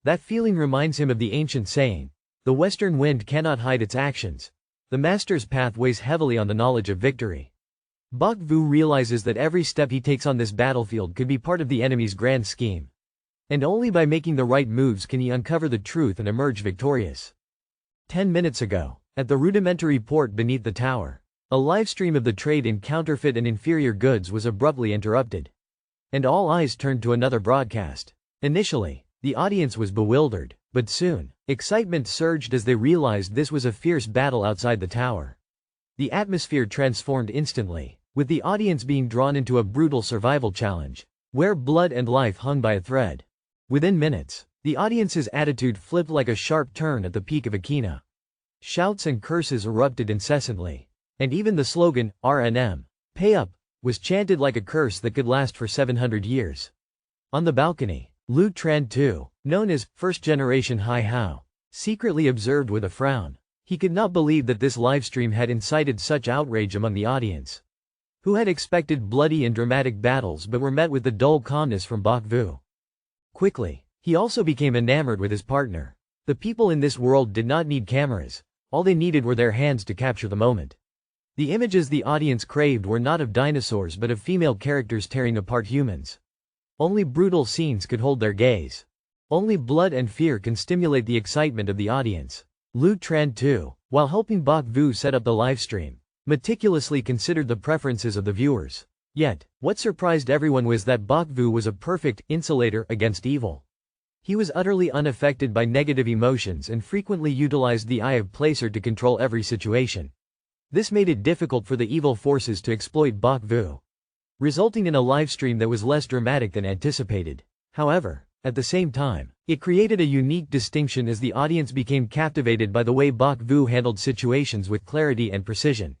That feeling reminds him of the ancient saying, "The western wind cannot hide its actions." The master's path weighs heavily on the knowledge of victory. Bok Vu realizes that every step he takes on this battlefield could be part of the enemy's grand scheme. And only by making the right moves can he uncover the truth and emerge victorious. 10 minutes ago, at the rudimentary port beneath the tower, a livestream of the trade in counterfeit and inferior goods was abruptly interrupted. And all eyes turned to another broadcast. Initially, the audience was bewildered, but soon, excitement surged as they realized this was a fierce battle outside the tower. The atmosphere transformed instantly, with the audience being drawn into a brutal survival challenge, where blood and life hung by a thread. Within minutes, the audience's attitude flipped like a sharp turn at the peak of a kina. Shouts and curses erupted incessantly, and even the slogan, RNM, pay up, was chanted like a curse that could last for 700 years. On the balcony, Lu Tran II, known as first-generation Hai Hao, secretly observed with a frown. He could not believe that this livestream had incited such outrage among the audience, who had expected bloody and dramatic battles but were met with the dull calmness from Bok Vu. Quickly, he also became enamored with his partner. The people in this world did not need cameras, all they needed were their hands to capture the moment. The images the audience craved were not of dinosaurs but of female characters tearing apart humans. Only brutal scenes could hold their gaze. Only blood and fear can stimulate the excitement of the audience. Lu Tran II, while helping Bok Vu set up the livestream, meticulously considered the preferences of the viewers. Yet, what surprised everyone was that Bok Vu was a perfect insulator against evil. He was utterly unaffected by negative emotions and frequently utilized the eye of placer to control every situation. This made it difficult for the evil forces to exploit Bok Vu, resulting in a livestream that was less dramatic than anticipated. However, at the same time, it created a unique distinction as the audience became captivated by the way Bok Vu handled situations with clarity and precision,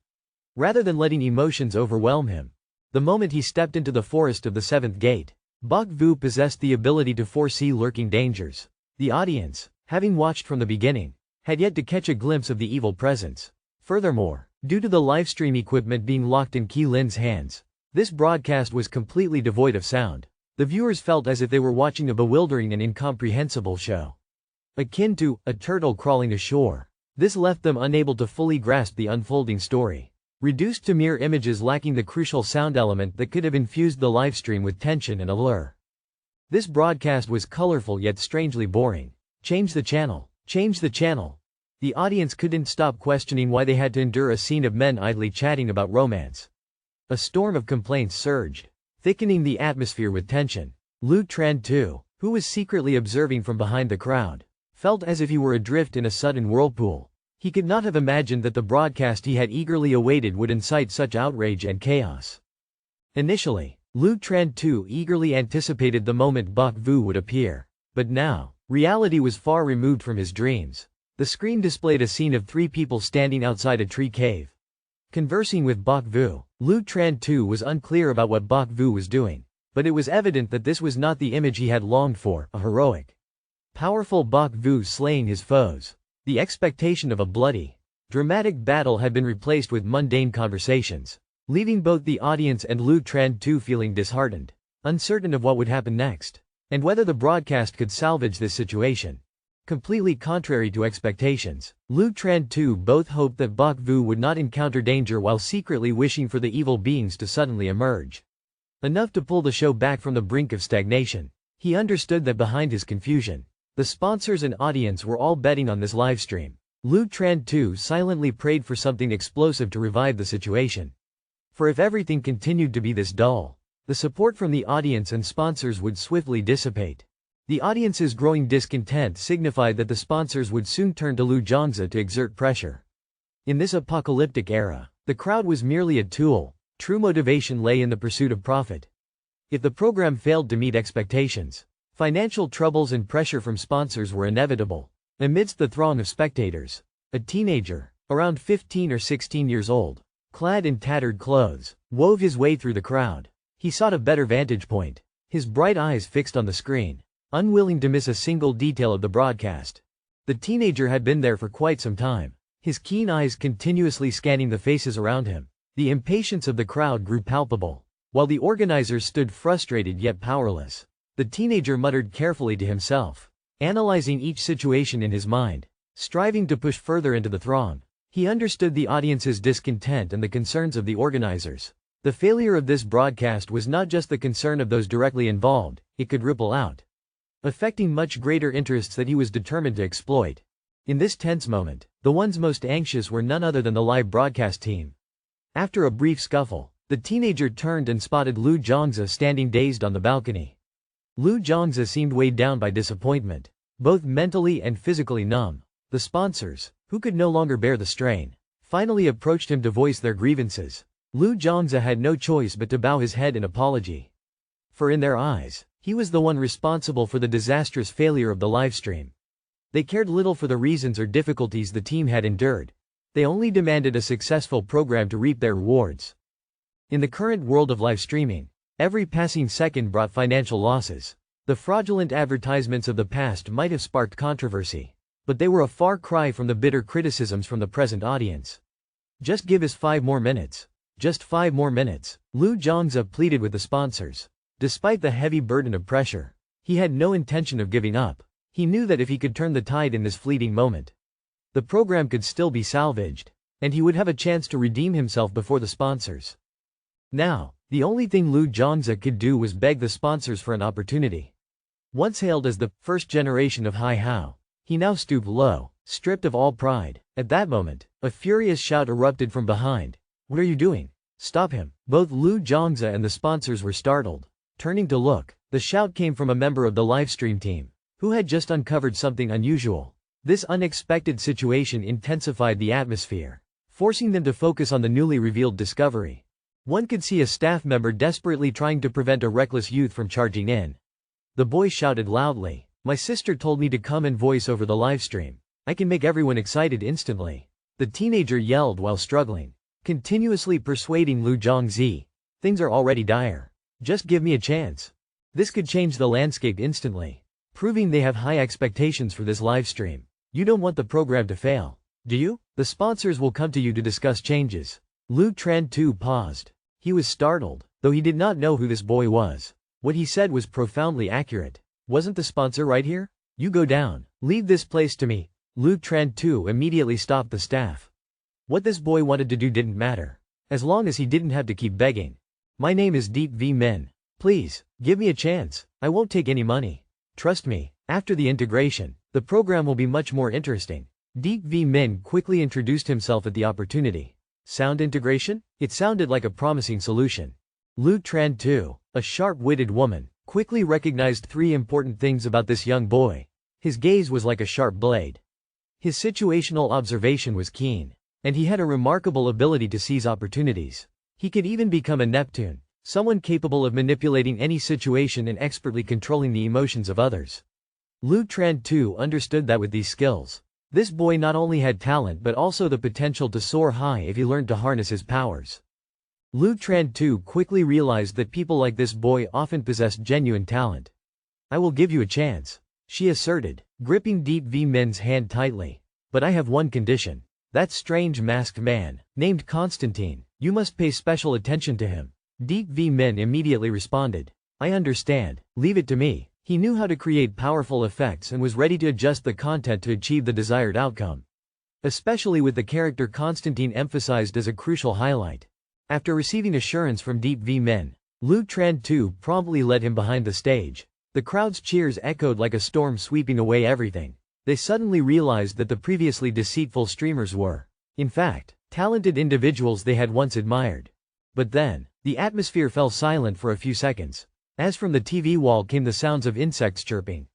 rather than letting emotions overwhelm him. The moment he stepped into the forest of the seventh gate, Bok Vu possessed the ability to foresee lurking dangers. The audience, having watched from the beginning, had yet to catch a glimpse of the evil presence. Furthermore, due to the livestream equipment being locked in Qi Lin's hands, this broadcast was completely devoid of sound. The viewers felt as if they were watching a bewildering and incomprehensible show, akin to a turtle crawling ashore. This left them unable to fully grasp the unfolding story, reduced to mere images lacking the crucial sound element that could have infused the livestream with tension and allure. This broadcast was colorful yet strangely boring. Change the channel. Change the channel. The audience couldn't stop questioning why they had to endure a scene of men idly chatting about romance. A storm of complaints surged, thickening the atmosphere with tension. Lu Tran II, who was secretly observing from behind the crowd, felt as if he were adrift in a sudden whirlpool. He could not have imagined that the broadcast he had eagerly awaited would incite such outrage and chaos. Initially, Lu Tran II eagerly anticipated the moment Bok Vu would appear. But now, reality was far removed from his dreams. The screen displayed a scene of three people standing outside a tree cave, conversing with Bok Vu. Lu Tran II was unclear about what Bok Vu was doing, but it was evident that this was not the image he had longed for, a heroic, powerful Bok Vu slaying his foes. The expectation of a bloody, dramatic battle had been replaced with mundane conversations, leaving both the audience and Lu Tran II feeling disheartened, uncertain of what would happen next, and whether the broadcast could salvage this situation. Completely contrary to expectations, Lu Tran II both hoped that Bok Vu would not encounter danger while secretly wishing for the evil beings to suddenly emerge, enough to pull the show back from the brink of stagnation. He understood that behind his confusion, the sponsors and audience were all betting on this livestream. Lu Tran II silently prayed for something explosive to revive the situation. For if everything continued to be this dull, the support from the audience and sponsors would swiftly dissipate. The audience's growing discontent signified that the sponsors would soon turn to Lu Zhangzi to exert pressure. In this apocalyptic era, the crowd was merely a tool. True motivation lay in the pursuit of profit. If the program failed to meet expectations, financial troubles and pressure from sponsors were inevitable. Amidst the throng of spectators, a teenager, around 15 or 16 years old, clad in tattered clothes, wove his way through the crowd. He sought a better vantage point, his bright eyes fixed on the screen, unwilling to miss a single detail of the broadcast. The teenager had been there for quite some time, his keen eyes continuously scanning the faces around him. The impatience of the crowd grew palpable, while the organizers stood frustrated yet powerless. The teenager muttered carefully to himself, analyzing each situation in his mind, striving to push further into the throng. He understood the audience's discontent and the concerns of the organizers. The failure of this broadcast was not just the concern of those directly involved, it could ripple out, affecting much greater interests that he was determined to exploit. In this tense moment, the ones most anxious were none other than the live broadcast team. After a brief scuffle, the teenager turned and spotted Lu Zhangzi standing dazed on the balcony. Lu Zhangzi seemed weighed down by disappointment, both mentally and physically numb. The sponsors, who could no longer bear the strain, finally approached him to voice their grievances. Lu Zhongze had no choice but to bow his head in apology. For in their eyes, he was the one responsible for the disastrous failure of the livestream. They cared little for the reasons or difficulties the team had endured. They only demanded a successful program to reap their rewards. In the current world of live streaming, every passing second brought financial losses. The fraudulent advertisements of the past might have sparked controversy, but they were a far cry from the bitter criticisms from the present audience. Just give us 5 more minutes. Just 5 more minutes, Lu Zhongze pleaded with the sponsors. Despite the heavy burden of pressure, he had no intention of giving up. He knew that if he could turn the tide in this fleeting moment, the program could still be salvaged, and he would have a chance to redeem himself before the sponsors. Now, the only thing Lu Zhongze could do was beg the sponsors for an opportunity. Once hailed as the first generation of Hai Hao, he now stooped low, stripped of all pride. At that moment, a furious shout erupted from behind. "What are you doing? Stop him!" Both Lu Zhongze and the sponsors were startled. Turning to look, the shout came from a member of the livestream team, who had just uncovered something unusual. This unexpected situation intensified the atmosphere, forcing them to focus on the newly revealed discovery. One could see a staff member desperately trying to prevent a reckless youth from charging in. The boy shouted loudly, "My sister told me to come and voice over the livestream. I can make everyone excited instantly." The teenager yelled while struggling, continuously persuading Lu Zhongze. "Things are already dire. Just give me a chance. This could change the landscape instantly." Proving they have high expectations for this livestream. "You don't want the program to fail, do you? The sponsors will come to you to discuss changes." Lu Zhongze paused. He was startled, though he did not know who this boy was. What he said was profoundly accurate. "Wasn't the sponsor right here? You go down. Leave this place to me." Lu Zhongze immediately stopped the staff. What this boy wanted to do didn't matter, as long as he didn't have to keep begging. "My name is Deep V Min. Please, give me a chance. I won't take any money. Trust me, after the integration, the program will be much more interesting." Deep V Min quickly introduced himself at the opportunity. Sound integration? It sounded like a promising solution. Lu Zhongze, a sharp-witted woman, quickly recognized 3 important things about this young boy. His gaze was like a sharp blade. His situational observation was keen, and he had a remarkable ability to seize opportunities. He could even become a Neptune, someone capable of manipulating any situation and expertly controlling the emotions of others. Lu Zhongze understood that with these skills, this boy not only had talent but also the potential to soar high if he learned to harness his powers. Lu Zhongze quickly realized that people like this boy often possessed genuine talent. "I will give you a chance," she asserted, gripping Deep V Min's hand tightly. "But I have one condition. That strange masked man, named Constantine, you must pay special attention to him." Deep V Min immediately responded, "I understand, leave it to me." He knew how to create powerful effects and was ready to adjust the content to achieve the desired outcome. Especially with the character Constantine emphasized as a crucial highlight. After receiving assurance from Deep V Min, Lu Zhongze promptly led him behind the stage. The crowd's cheers echoed like a storm sweeping away everything. They suddenly realized that the previously deceitful streamers were, in fact, talented individuals they had once admired. But then, the atmosphere fell silent for a few seconds. As from the TV wall came the sounds of insects chirping,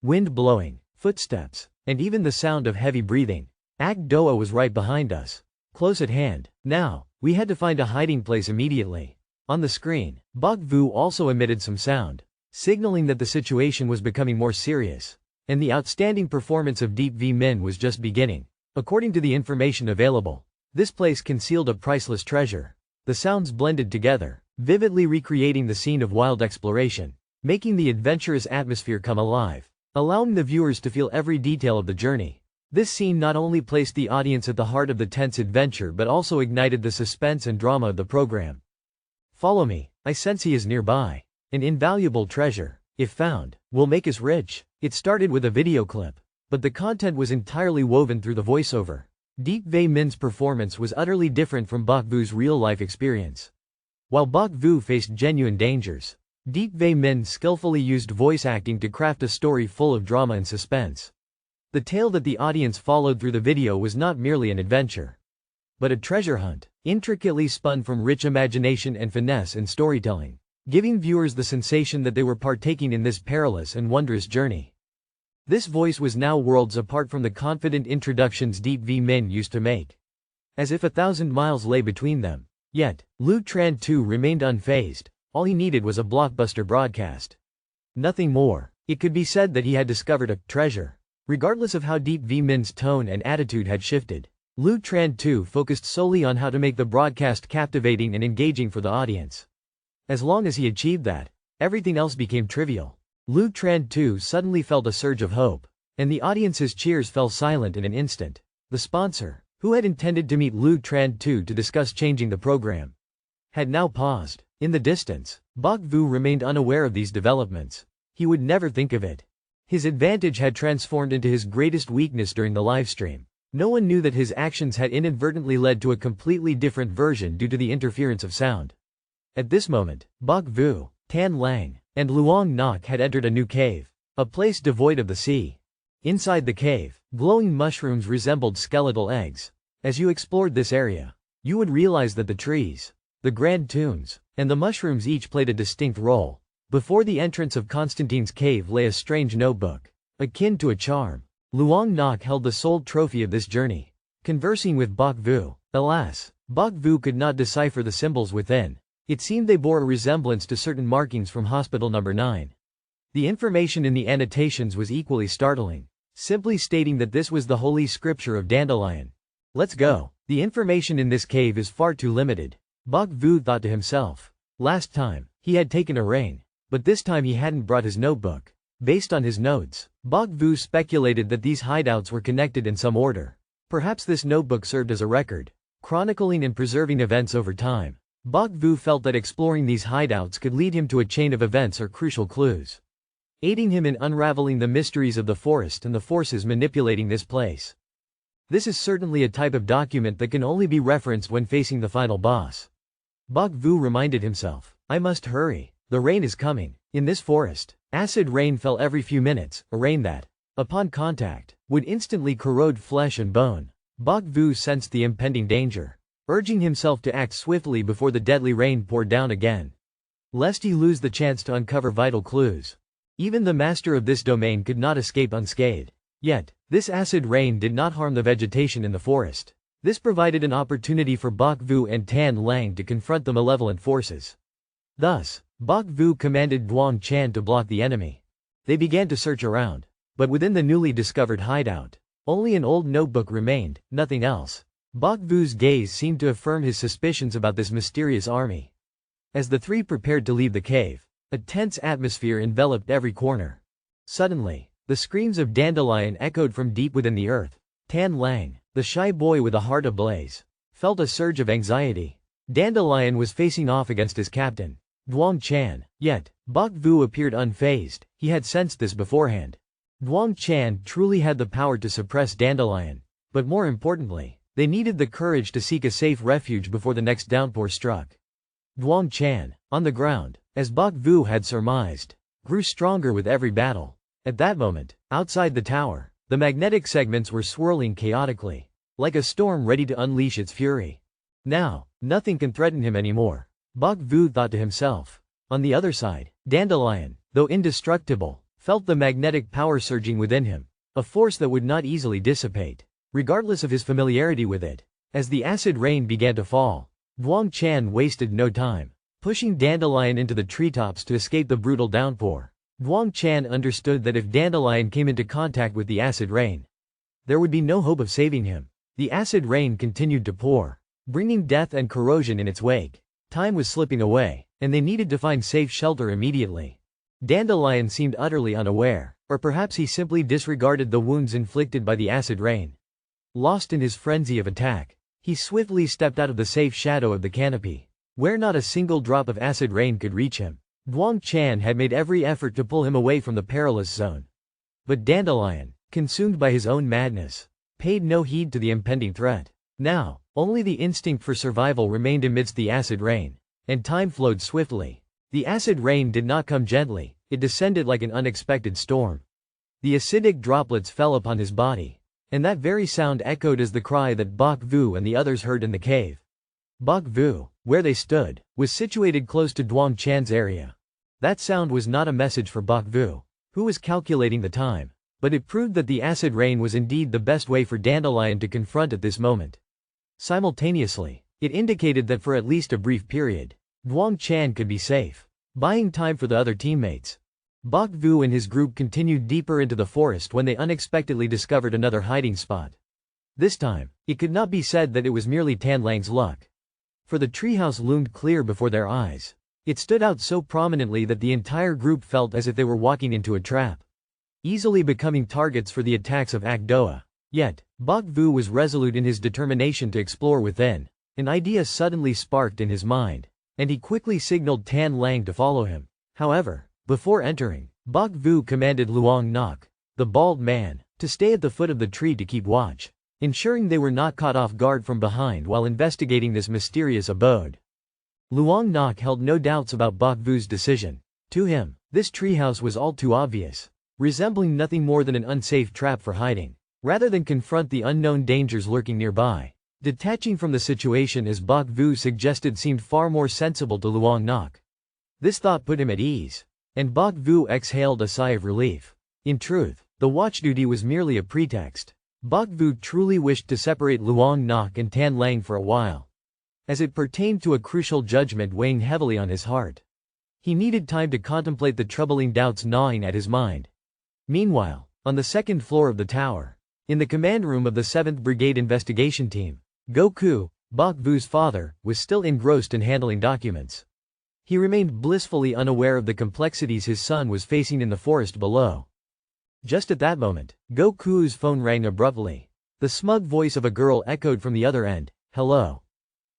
wind blowing, footsteps, and even the sound of heavy breathing. Act Doa was right behind us, close at hand. Now, we had to find a hiding place immediately. On the screen, Bok Vu also emitted some sound, signaling that the situation was becoming more serious. And the outstanding performance of Deep V Min was just beginning. According to the information available, this place concealed a priceless treasure. The sounds blended together, vividly recreating the scene of wild exploration, making the adventurous atmosphere come alive, allowing the viewers to feel every detail of the journey. This scene not only placed the audience at the heart of the tense adventure but also ignited the suspense and drama of the program. "Follow me, I sense he is nearby. An invaluable treasure, if found, will make us rich." It started with a video clip, but the content was entirely woven through the voiceover. Deep V Min's performance was utterly different from Bok Vu's real-life experience. While Bok Vu faced genuine dangers, Deep V Min skillfully used voice acting to craft a story full of drama and suspense. The tale that the audience followed through the video was not merely an adventure, but a treasure hunt, intricately spun from rich imagination and finesse in storytelling, giving viewers the sensation that they were partaking in this perilous and wondrous journey. This voice was now worlds apart from the confident introductions Deep V Min used to make. as if 1,000 miles lay between them. Yet, Lu Tran too remained unfazed. All he needed was a blockbuster broadcast. Nothing more. It could be said that he had discovered a treasure. Regardless of how deep V Min's tone and attitude had shifted, Lu Tran too focused solely on how to make the broadcast captivating and engaging for the audience. As long as he achieved that, everything else became trivial. Lu Tran too suddenly felt a surge of hope, and the audience's cheers fell silent in an instant. The sponsor, who had intended to meet Lu Tran too to discuss changing the program, had now paused. In the distance, Bok Vu remained unaware of these developments. He would never think of it. His advantage had transformed into his greatest weakness during the livestream. No one knew that his actions had inadvertently led to a completely different version due to the interference of sound. At this moment, Bok Vu, Tan Lang, and Luong Nok had entered a new cave, a place devoid of the sea. Inside the cave, glowing mushrooms resembled skeletal eggs. As you explored this area, you would realize that the trees, the grand tunes, and the mushrooms each played a distinct role. Before the entrance of Constantine's cave lay a strange notebook, akin to a charm. Luong Nok held the sole trophy of this journey, conversing with Bok Vu. Alas, Bok Vu could not decipher the symbols within. It seemed they bore a resemblance to certain markings from Hospital Number 9. The information in the annotations was equally startling, simply stating that this was the holy scripture of Dandelion. Let's go. The information in this cave is far too limited, Bok Vu thought to himself. Last time, he had taken a rain, but this time he hadn't brought his notebook. Based on his notes, Bok Vu speculated that these hideouts were connected in some order. Perhaps this notebook served as a record, chronicling and preserving events over time. Bok Vu felt that exploring these hideouts could lead him to a chain of events or crucial clues, aiding him in unraveling the mysteries of the forest and the forces manipulating this place. This is certainly a type of document that can only be referenced when facing the final boss. Bok Vu reminded himself, I must hurry. The rain is coming. In this forest, acid rain fell every few minutes, a rain that, upon contact, would instantly corrode flesh and bone. Bok Vu sensed the impending danger, urging himself to act swiftly before the deadly rain poured down again, lest he lose the chance to uncover vital clues. Even the master of this domain could not escape unscathed. Yet, this acid rain did not harm the vegetation in the forest. This provided an opportunity for Bok Vu and Tan Lang to confront the malevolent forces. Thus, Bok Vu commanded Duong Chan to block the enemy. They began to search around, but within the newly discovered hideout, only an old notebook remained, nothing else. Bok Vu's gaze seemed to affirm his suspicions about this mysterious army. As the three prepared to leave the cave, a tense atmosphere enveloped every corner. Suddenly, the screams of Dandelion echoed from deep within the earth. Tan Lang, the shy boy with a heart ablaze, felt a surge of anxiety. Dandelion was facing off against his captain, Duong Chan. Yet, Bok Vu appeared unfazed. He had sensed this beforehand. Duong Chan truly had the power to suppress Dandelion. But more importantly, they needed the courage to seek a safe refuge before the next downpour struck. Duong Chan, on the ground, as Bok Vu had surmised, grew stronger with every battle. At that moment, outside the tower, the magnetic segments were swirling chaotically, like a storm ready to unleash its fury. Now, nothing can threaten him anymore, Bok Vu thought to himself. On the other side, Dandelion, though indestructible, felt the magnetic power surging within him, a force that would not easily dissipate, regardless of his familiarity with it. As the acid rain began to fall, Duong Chan wasted no time, pushing Dandelion into the treetops to escape the brutal downpour. Duong Chan understood that if Dandelion came into contact with the acid rain, there would be no hope of saving him. The acid rain continued to pour, bringing death and corrosion in its wake. Time was slipping away, and they needed to find safe shelter immediately. Dandelion seemed utterly unaware, or perhaps he simply disregarded the wounds inflicted by the acid rain. Lost in his frenzy of attack, he swiftly stepped out of the safe shadow of the canopy, where not a single drop of acid rain could reach him. Duong Chan had made every effort to pull him away from the perilous zone. But Dandelion, consumed by his own madness, paid no heed to the impending threat. Now, only the instinct for survival remained amidst the acid rain, and time flowed swiftly. The acid rain did not come gently, it descended like an unexpected storm. The acidic droplets fell upon his body, and that very sound echoed as the cry that Bok Vu and the others heard in the cave. Bok Vu, where they stood, was situated close to Duong Chan's area. That sound was not a message for Bok Vu, who was calculating the time, but it proved that the acid rain was indeed the best way for Dandelion to confront at this moment. Simultaneously, it indicated that for at least a brief period, Duong Chan could be safe, buying time for the other teammates. Bok Vu and his group continued deeper into the forest when they unexpectedly discovered another hiding spot. This time, it could not be said that it was merely Tan Lang's luck. For the treehouse loomed clear before their eyes. It stood out so prominently that the entire group felt as if they were walking into a trap, easily becoming targets for the attacks of Akdoa. Yet, Bok Vu was resolute in his determination to explore within. An idea suddenly sparked in his mind, and he quickly signaled Tan Lang to follow him. However, before entering, Bok Vu commanded Luong Nok, the bald man, to stay at the foot of the tree to keep watch, ensuring they were not caught off guard from behind while investigating this mysterious abode. Luong Nok held no doubts about Bok Vu's decision. To him, this treehouse was all too obvious, resembling nothing more than an unsafe trap for hiding. Rather than confront the unknown dangers lurking nearby, detaching from the situation as Bok Vu suggested seemed far more sensible to Luong Nok. This thought put him at ease, and Bok Vu exhaled a sigh of relief. In truth, the watch duty was merely a pretext. Bok Vu truly wished to separate Luong Nok and Tan Lang for a while, as it pertained to a crucial judgment weighing heavily on his heart. He needed time to contemplate the troubling doubts gnawing at his mind. Meanwhile, on the second floor of the tower, in the command room of the 7th Brigade investigation team, Goku, Bok Vu's father, was still engrossed in handling documents. He remained blissfully unaware of the complexities his son was facing in the forest below. Just at that moment, Goku's phone rang abruptly. The smug voice of a girl echoed from the other end. "Hello.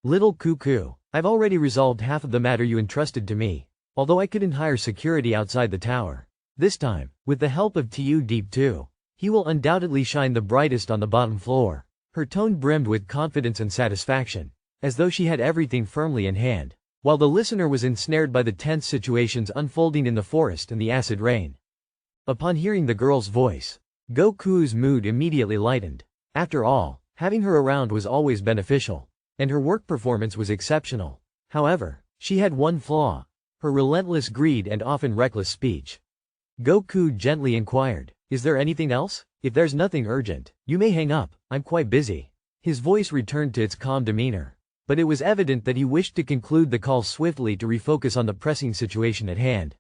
Little Cuckoo, I've already resolved half of the matter you entrusted to me, although I couldn't hire security outside the tower. This time, with the help of Tu Deep 2, he will undoubtedly shine the brightest on the bottom floor." Her tone brimmed with confidence and satisfaction, as though she had everything firmly in hand, while the listener was ensnared by the tense situations unfolding in the forest and the acid rain. Upon hearing the girl's voice, Goku's mood immediately lightened. After all, having her around was always beneficial, and her work performance was exceptional. However, she had one flaw: her relentless greed and often reckless speech. Goku gently inquired, "Is there anything else? If there's nothing urgent, you may hang up, I'm quite busy." His voice returned to its calm demeanor, but it was evident that he wished to conclude the call swiftly to refocus on the pressing situation at hand.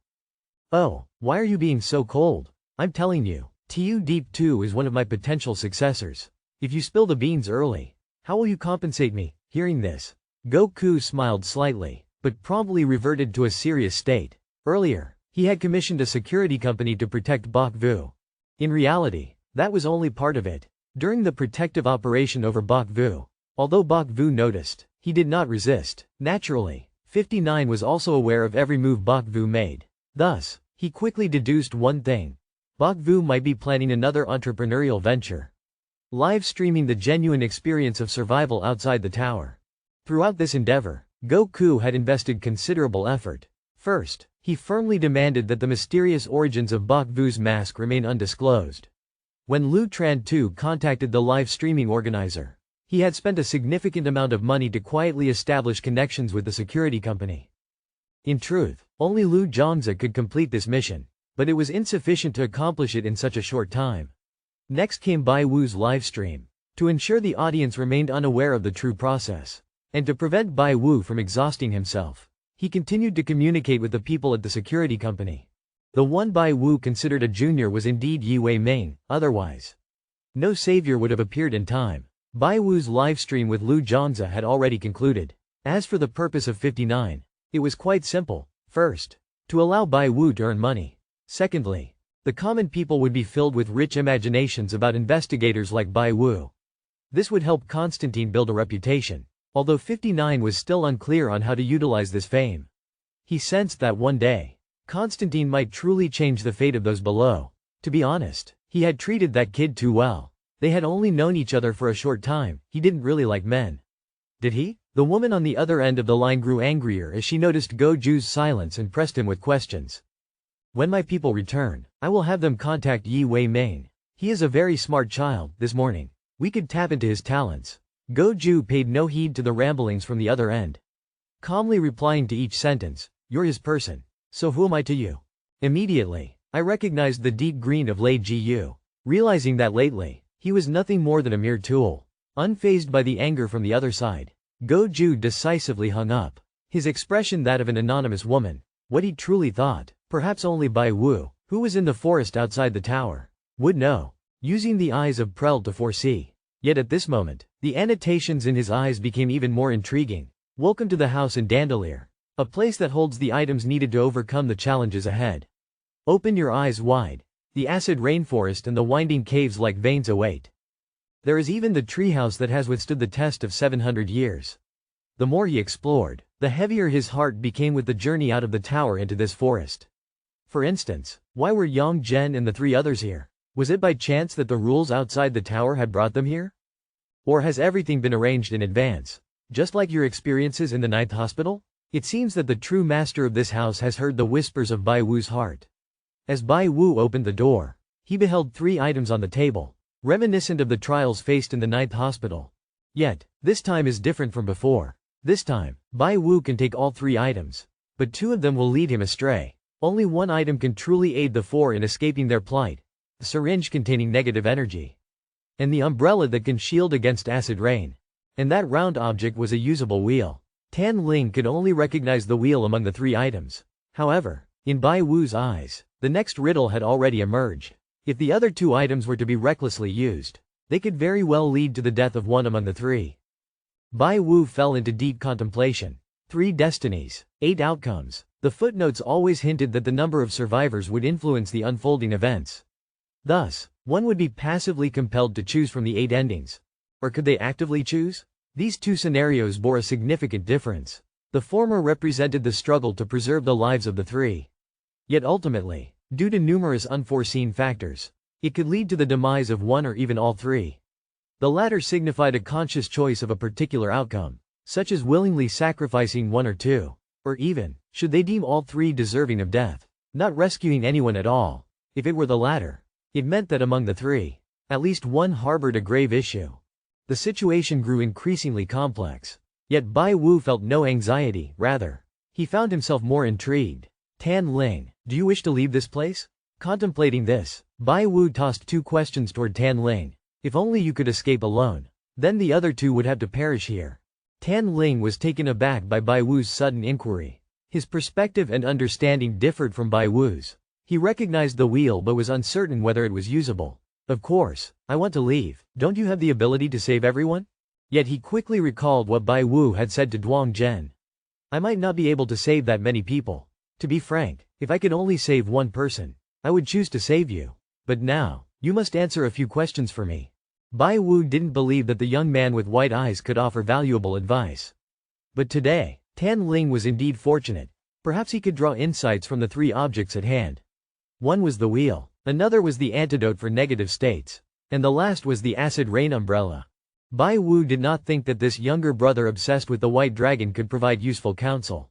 "Oh, why are you being so cold? I'm telling you, Tu Deep 2 is one of my potential successors. If you spill the beans early, how will you compensate me?" Hearing this, Goku smiled slightly, but promptly reverted to a serious state. Earlier, he had commissioned a security company to protect Bok Vu. In reality, that was only part of it. During the protective operation over Bok Vu, although Bok Vu noticed, he did not resist. Naturally, 59 was also aware of every move Bok Vu made. Thus, he quickly deduced one thing: Bok Vu might be planning another entrepreneurial venture, live streaming the genuine experience of survival outside the tower. Throughout this endeavor, Goku had invested considerable effort. First, he firmly demanded that the mysterious origins of Bok Vu's mask remain undisclosed. When Lu Tran Tu contacted the live streaming organizer, he had spent a significant amount of money to quietly establish connections with the security company. In truth, only Lu Zhangzi could complete this mission, but it was insufficient to accomplish it in such a short time. Next came Bai Wu's livestream, to ensure the audience remained unaware of the true process, and to prevent Bai Wu from exhausting himself. He continued to communicate with the people at the security company. The one Bai Wu considered a junior was indeed Yi Wei Ming, otherwise no savior would have appeared in time. Bai Wu's livestream with Lu Zhangzi had already concluded. As for the purpose of 59, it was quite simple. First, to allow Bai Wu to earn money. Secondly, the common people would be filled with rich imaginations about investigators like Bai Wu. This would help Constantine build a reputation, although 59 was still unclear on how to utilize this fame. He sensed that one day, Constantine might truly change the fate of those below. To be honest, he had treated that kid too well. They had only known each other for a short time. He didn't really like men. Did he? The woman on the other end of the line grew angrier as she noticed Goju's silence and pressed him with questions. "When my people return, I will have them contact Yi Wei Ming. He is a very smart child. This morning, we could tap into his talents." Goju paid no heed to the ramblings from the other end, calmly replying to each sentence, "You're his person. So who am I to you?" Immediately, I recognized the deep green of Lei Ji Yu, realizing that lately, he was nothing more than a mere tool. Unfazed by the anger from the other side, Goju decisively hung up. His expression that of an anonymous woman. What he truly thought, perhaps only Bai Wu, who was in the forest outside the tower, would know, using the eyes of Prel to foresee. Yet at this moment, the annotations in his eyes became even more intriguing. Welcome to the house in Dandelier, a place that holds the items needed to overcome the challenges ahead. Open your eyes wide. The acid rainforest and the winding caves like veins await. There is even the treehouse that has withstood the test of 700 years. The more he explored, the heavier his heart became with the journey out of the tower into this forest. For instance, why were Yang Zhen and the three others here? Was it by chance that the rules outside the tower had brought them here? Or has everything been arranged in advance? Just like your experiences in the ninth hospital? It seems that the true master of this house has heard the whispers of Bai Wu's heart. As Bai Wu opened the door, he beheld 3 items on the table, reminiscent of the trials faced in the ninth hospital. Yet, this time is different from before. This time, Bai Wu can take all 3 items, but 2 of them will lead him astray. Only 1 item can truly aid the 4 in escaping their plight, the syringe containing negative energy, and the umbrella that can shield against acid rain. And that round object was a usable wheel. Tan Ling could only recognize the wheel among the 3 items. However, in Bai Wu's eyes, the next riddle had already emerged. If the other 2 items were to be recklessly used, they could very well lead to the death of one among the 3. Bai Wu fell into deep contemplation. 3 destinies, 8 outcomes. The footnotes always hinted that the number of survivors would influence the unfolding events. Thus, one would be passively compelled to choose from the 8 endings. Or could they actively choose? These 2 scenarios bore a significant difference. The former represented the struggle to preserve the lives of the 3. Yet ultimately, due to numerous unforeseen factors, it could lead to the demise of one or even all 3. The latter signified a conscious choice of a particular outcome, such as willingly sacrificing 1 or 2, or even, should they deem all 3 deserving of death, not rescuing anyone at all. If it were the latter, it meant that among the 3, at least one harbored a grave issue. The situation grew increasingly complex. Yet Bai Wu felt no anxiety, rather, he found himself more intrigued. Tan Ling, do you wish to leave this place? Contemplating this, Bai Wu tossed 2 questions toward Tan Ling. If only you could escape alone, then the other 2 would have to perish here. Tan Ling was taken aback by Bai Wu's sudden inquiry. His perspective and understanding differed from Bai Wu's. He recognized the wheel but was uncertain whether it was usable. Of course, I want to leave. Don't you have the ability to save everyone? Yet he quickly recalled what Bai Wu had said to Duang Zhen. I might not be able to save that many people. To be frank, if I could only save one person, I would choose to save you. But now, you must answer a few questions for me. Bai Wu didn't believe that the young man with white eyes could offer valuable advice. But today, Tan Ling was indeed fortunate. Perhaps he could draw insights from the 3 objects at hand. One was the wheel, another was the antidote for negative states, and the last was the acid rain umbrella. Bai Wu did not think that this younger brother obsessed with the white dragon could provide useful counsel.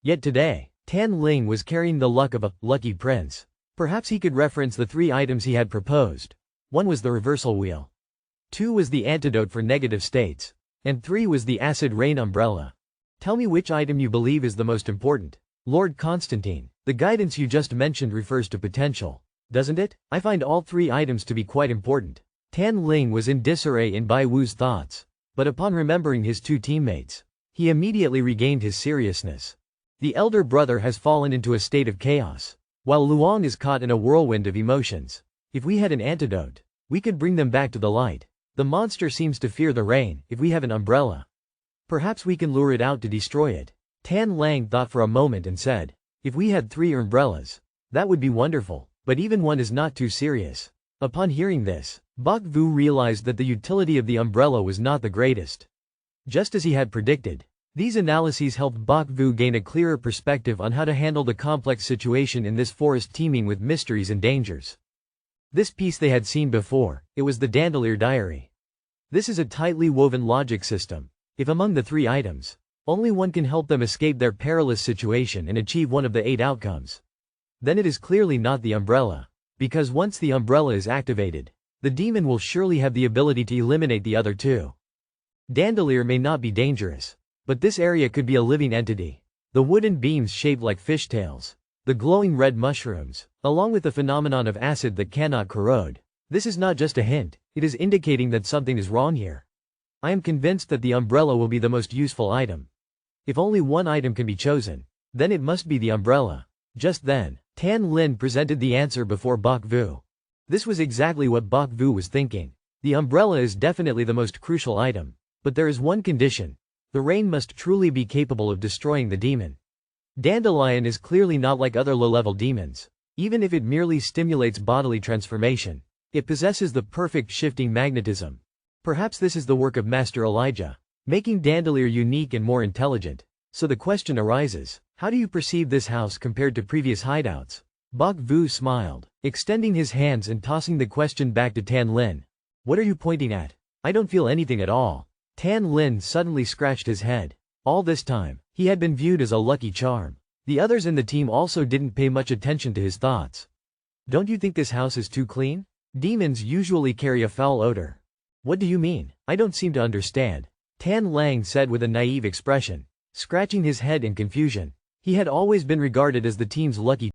Yet today, Tan Ling was carrying the luck of a lucky prince. Perhaps he could reference the 3 items he had proposed. 1 was the reversal wheel. 2 was the antidote for negative states. And 3 was the acid rain umbrella. Tell me which item you believe is the most important. Lord Constantine, the guidance you just mentioned refers to potential, doesn't it? I find all 3 items to be quite important. Tan Ling was in disarray in Bai Wu's thoughts, but upon remembering his 2 teammates, he immediately regained his seriousness. The elder brother has fallen into a state of chaos, while Luong is caught in a whirlwind of emotions. If we had an antidote, we could bring them back to the light. The monster seems to fear the rain. If we have an umbrella, perhaps we can lure it out to destroy it. Tan Lang thought for a moment and said, if we had 3 umbrellas, that would be wonderful, but even 1 is not too serious. Upon hearing this, Bok Vu realized that the utility of the umbrella was not the greatest. Just as he had predicted, these analyses helped Bok Vu gain a clearer perspective on how to handle the complex situation in this forest teeming with mysteries and dangers. This piece they had seen before, it was the Dandelier Diary. This is a tightly woven logic system. If among the 3 items, only one can help them escape their perilous situation and achieve one of the 8 outcomes, then it is clearly not the umbrella. Because once the umbrella is activated, the demon will surely have the ability to eliminate the other 2. Dandelier may not be dangerous, but this area could be a living entity. The wooden beams shaped like fishtails, the glowing red mushrooms, along with the phenomenon of acid that cannot corrode. This is not just a hint, it is indicating that something is wrong here. I am convinced that the umbrella will be the most useful item. If only one item can be chosen, then it must be the umbrella. Just then, Tan Lin presented the answer before Bok Vu. This was exactly what Bok Vu was thinking. The umbrella is definitely the most crucial item. But there is one condition. The rain must truly be capable of destroying the demon. Dandelion is clearly not like other low-level demons. Even if it merely stimulates bodily transformation, it possesses the perfect shifting magnetism. Perhaps this is the work of Master Elijah, making Dandelion unique and more intelligent. So the question arises, how do you perceive this house compared to previous hideouts? Bok Vu smiled, extending his hands and tossing the question back to Tan Lin. What are you pointing at? I don't feel anything at all. Tan Lin suddenly scratched his head. All this time, he had been viewed as a lucky charm. The others in the team also didn't pay much attention to his thoughts. Don't you think this house is too clean? Demons usually carry a foul odor. What do you mean? I don't seem to understand. Tan Lang said with a naive expression, scratching his head in confusion. He had always been regarded as the team's lucky